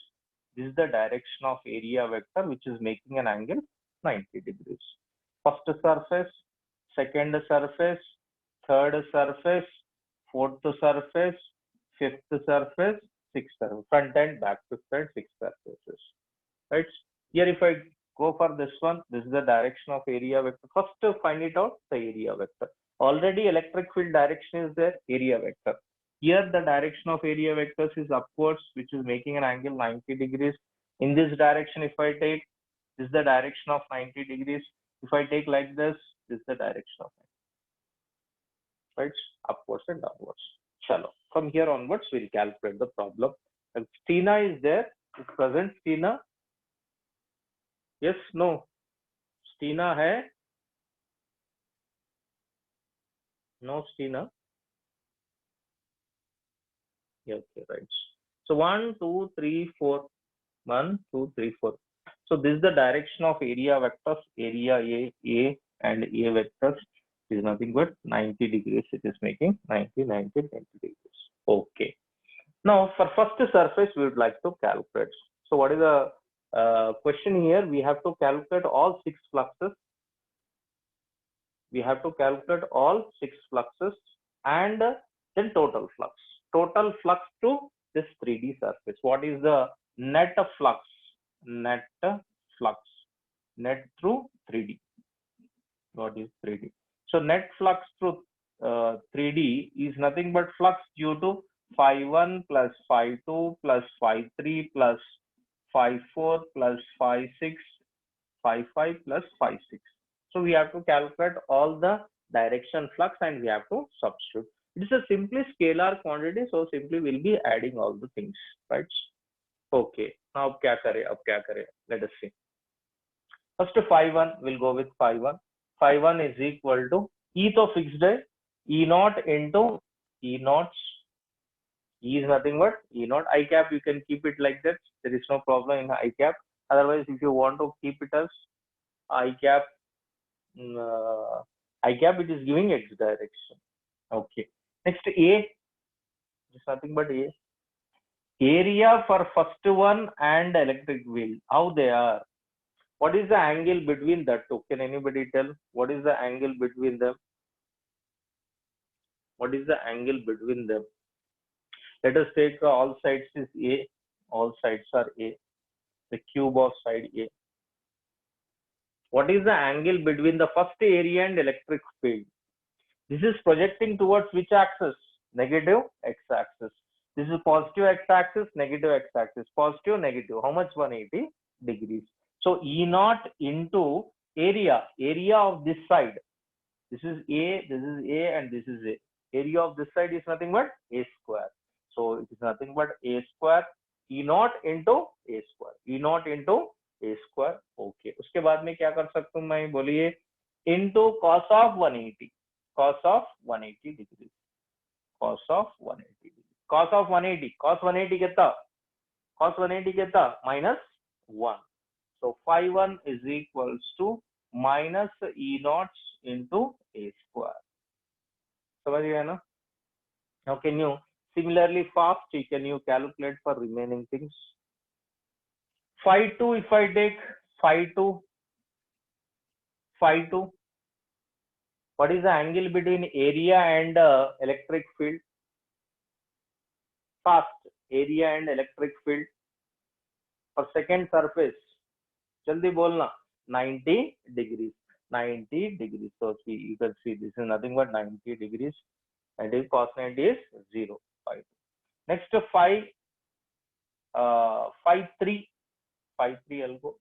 [SPEAKER 1] this is the direction of area vector which is making an angle 90 degrees. First surface, second surface, third surface, fourth surface, fifth surface, sixth surface, front and back, fifth and sixth surfaces. Right? Here if I go for this one, this is the direction of area vector. First to find it out, the area vector. Already electric field direction is there, area vector. Here the direction of area vectors is upwards, which is making an angle 90 degrees. In this direction, if I take, this is the direction of 90 degrees. If I take like this is the direction of 90. Right? Upwards and downwards. Shallow. From here onwards, we'll calculate the problem. And Stina is there. Is present Stina? Yes, no. Stina hai? No, Stina. Yeah, okay, right. So 1, 2, 3, 4. 1, 2, 3, 4. So this is the direction of area vectors. Area A and A vectors is nothing but 90 degrees. It is making 90, 90, 90 degrees. Okay. Now for first surface, we would like to calculate. So what is the question here? We have to calculate all 6 fluxes. We have to calculate all 6 fluxes and then total flux. Total flux to this 3D surface. What is the net flux? Net flux. Net through 3D. What is 3D? So net flux through 3D is nothing but flux due to phi1 plus phi2 plus phi3 plus phi4 plus phi6, phi5 plus phi6. So we have to calculate all the direction flux and we have to substitute. It is a simply scalar quantity, so simply we'll be adding all the things, right? Okay. Now क्या करें? अब क्या करें? Let us see. First phi1, we'll go with phi1. Phi1 is equal to E to fixed है, E naught into E naught. E is nothing but E naught. I cap, you can keep it like that. There is no problem in I cap. Otherwise, if you want to keep it as I cap, it is giving X direction. Okay. Next A is nothing but A. Area for first one and electric field. How they are? What is the angle between the two? Can anybody tell? What is the angle between them? What is the angle between them? Let us take all sides is A. All sides are A. The cube of side A. What is the angle between the first area and electric field? This is projecting towards which axis? Negative x-axis. This is positive x-axis, negative x-axis. Positive, negative. How much? 180 degrees. So E naught into area of this side. This is A, and this is A. Area of this side is nothing but A square. So it is nothing but A square E naught into A square. E naught into A square. Okay. उसके बाद में क्या कर सकता हूँ मैं, बोलिए, into cos of 180. Cos of 180 degrees. Cos of 180 degrees. Cos of 180. Cos 180 कितना? Cos 180 कितना? -1. So phi 1 is equals to minus E naught into A square. समझ गया ना? Now can you similarly fast can you calculate for remaining things? Phi 2, if I take phi 2, what is the angle between area and electric field? Fast, area and electric field for second surface. Jaldi bolna. 90 degrees. 90 degrees. So see, you can see this is nothing but 90 degrees. And if cos 90 is 0. Phi 2. Next phi 3. Phi 3 I'll go.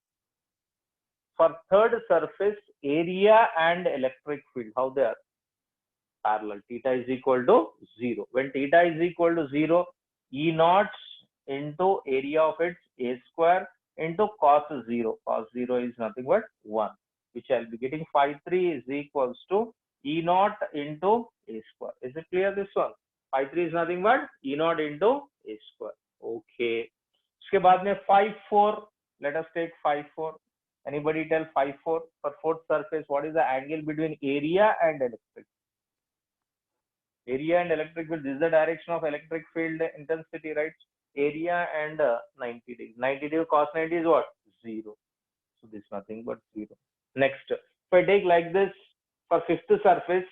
[SPEAKER 1] For third surface, area and electric field, how they are? Parallel. Theta is equal to 0. When theta is equal to 0, E naught into area of its A square into cos 0. Cos 0 is nothing but 1, which I'll be getting phi 3 is equals to E naught into A square. Is it clear this one? Phi 3 is nothing but E naught into A square. Okay. उसके बाद में phi 4. Let us take phi 4. Anybody tell phi 4 for fourth surface? What is the angle between area and electric? Area and electric field. This is the direction of electric field intensity, right? Area and 90 degrees. 90 degrees cos 90 is what? 0. So this is nothing but 0. Next, if I take like this for fifth surface,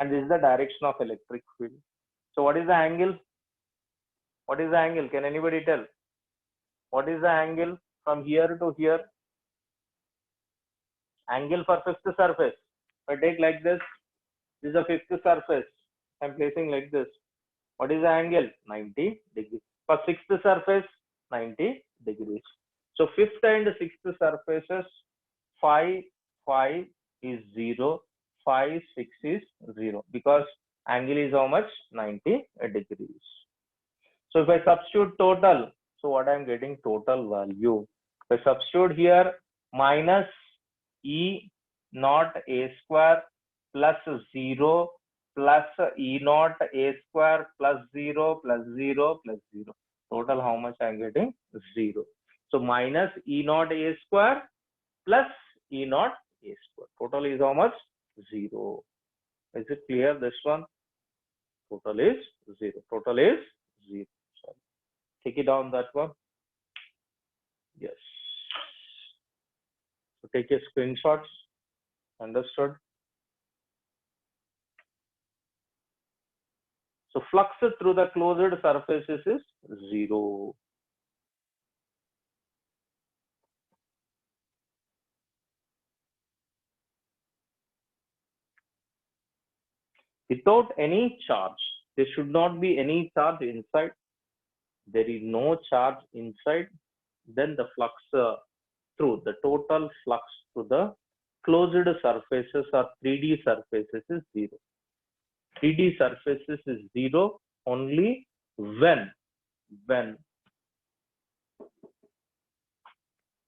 [SPEAKER 1] and this is the direction of electric field. So what is the angle? What is the angle? Can anybody tell? What is the angle from here to here? Angle for fifth surface. If I take like this is the fifth surface. I'm placing like this. What is the angle? 90 degrees. For sixth surface, 90 degrees. So fifth and sixth surfaces, phi 5 is 0, phi 6 is 0, because angle is how much? 90 degrees. So if I substitute total, so what I'm getting total value. If I substitute here, minus E naught A square plus 0 plus E naught A square plus 0 plus 0 plus 0. Total how much I'm getting? 0. So minus E naught A square plus E naught A square. Total is how much? 0. Is it clear this one? Total is 0. Total is 0. Sorry. Take it down that one. Yes. So take your screenshots. Understood? So flux through the closed surfaces is 0. Without any charge, there should not be any charge inside. There is no charge inside. Then the flux through the total flux through the closed surfaces or 3D surfaces is 0. 3D surfaces is 0 only when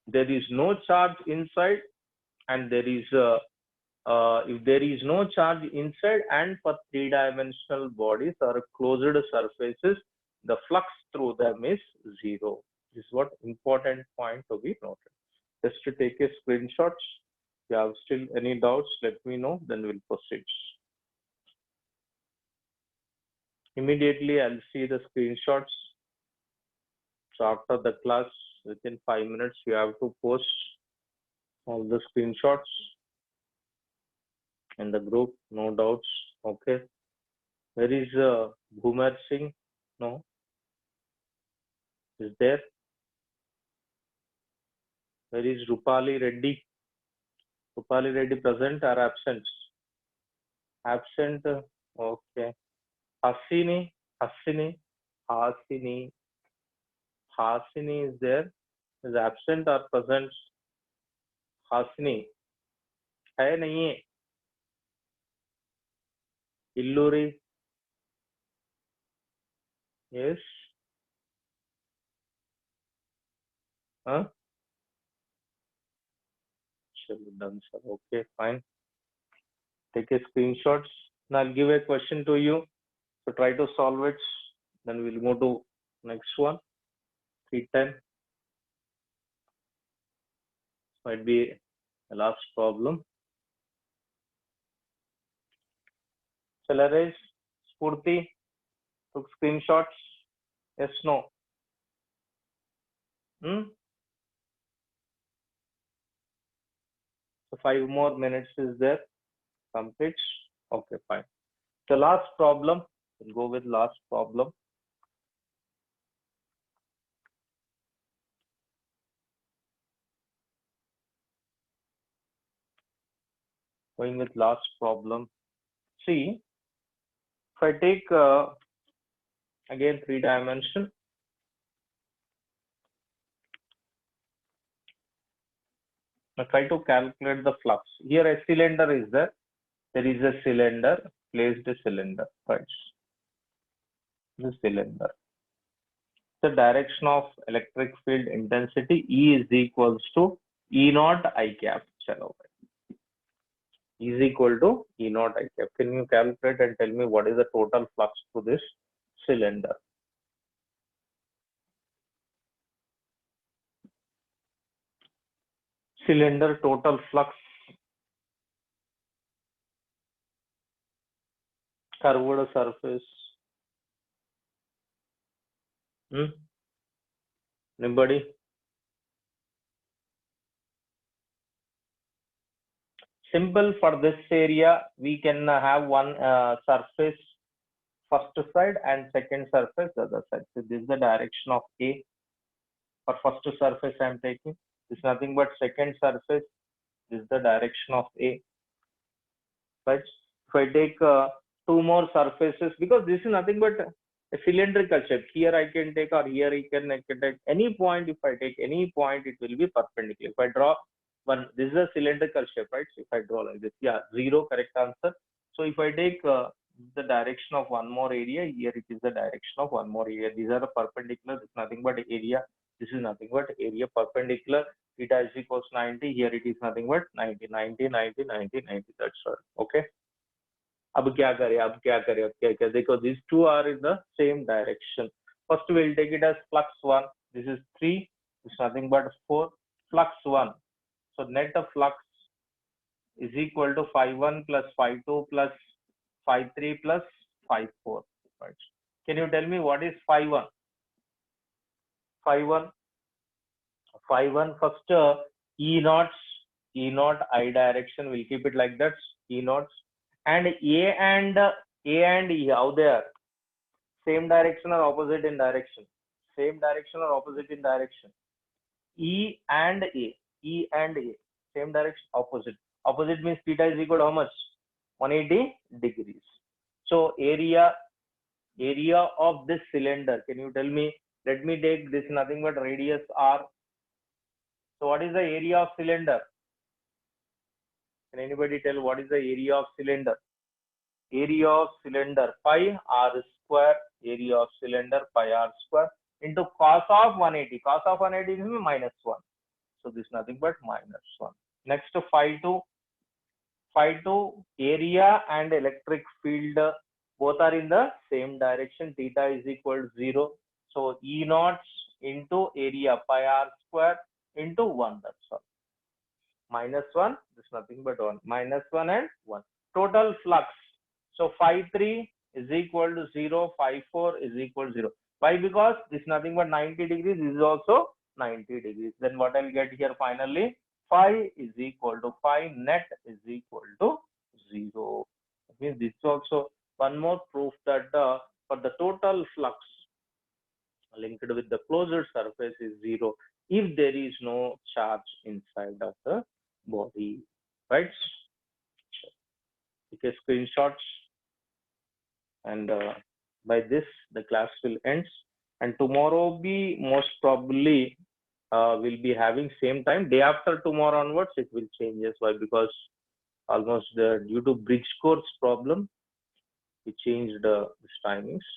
[SPEAKER 1] there is no charge inside, and there is if there is no charge inside, and for three-dimensional bodies or closed surfaces, the flux through them is 0. This is what important point to be noted. Just to take a screenshot. If you have still any doubts, let me know, then we'll proceed. Immediately I'll see the screenshots. So after the class, within 5 minutes, you have to post all the screenshots in the group, no doubts. Okay. Where is Bhoomer Singh? No. Is there? Where is Rupali Reddy? Rupali Reddy present or absent? Absent. Okay. Hasini is there. Is absent or present? Hasini. है नहीं है? इल्लूरी, yes, huh? Done, sir. Okay, fine. Take a screenshots. Now I'll give a question to you. So try to solve it. Then we'll move to next one. 310. Might be the last problem. Celerise, Spurti, took screenshots. Yes, no. So 5 more minutes is there. Completes. Okay, fine. The last problem. We'll go with last problem. Going with last problem. See, if I take again 3-dimension, I try to calculate the flux. Here a cylinder is there. There is a cylinder, placed a cylinder, right? The cylinder. The direction of electric field intensity E is equals to E naught I cap. Chalo. E is equal to E naught I cap. Can you calculate and tell me what is the total flux to this cylinder? Cylinder total flux, curved surface. Anybody? Simple, for this area, we can have one surface first side and second surface the other side. So this is the direction of A. For first surface I am taking. This is nothing but second surface. This is the direction of A. Right? If I take 2 more surfaces, because this is nothing but a cylindrical shape. Here I can take, or here I can take any point. If I take any point, it will be perpendicular. If I draw one, this is a cylindrical shape, right? So if I draw like this, yeah, 0, correct answer. So if I take the direction of one more area, here it is the direction of one more area. These are the perpendicular. This is nothing but area. This is nothing but area perpendicular. Theta is equals 90. Here it is nothing but 90, 90, 90, 90, 90. That's all. Okay. अब क्या करें देखो, these two are in the same direction. First we'll take it as flux 1. This is 3. It's nothing but 4. Flux 1. So net of flux is equal to phi1 plus phi2 plus phi3 plus phi4. Right? Can you tell me what is phi1? Phi1 first E naught I direction. We'll keep it like that. E naught. And A and E, how they are? Same direction or opposite in direction? Same direction or opposite in direction? E and A, same direction, opposite. Opposite means theta is equal to how much? 180 degrees. So area of this cylinder, can you tell me? Let me take this, nothing but radius R. So what is the area of cylinder? Can anybody tell what is the area of cylinder? Area of cylinder pi R square, area of cylinder pi R square into cos of 180. Cos of 180 is minus 1. So this is nothing but minus 1. Next to phi 2 area and electric field both are in the same direction. Theta is equal to 0. So E naught into area pi R square into 1. That's all. Minus 1. This is nothing but 1. Minus 1 and 1. Total flux. So phi 3 is equal to 0. Phi 4 is equal to 0. Why? Because this is nothing but 90 degrees. This is also 90 degrees. Then what I'll get here finally? Phi is equal to phi net is equal to 0. That means this is also one more proof that for the total flux linked with the closed surface is 0 if there is no charge inside of the body. Right? Take a screenshots, and by this the class will end. And tomorrow be most probably will be having same time. Day after tomorrow onwards it will changes. Why? Because almost due to bridge course problem, we changed this timings.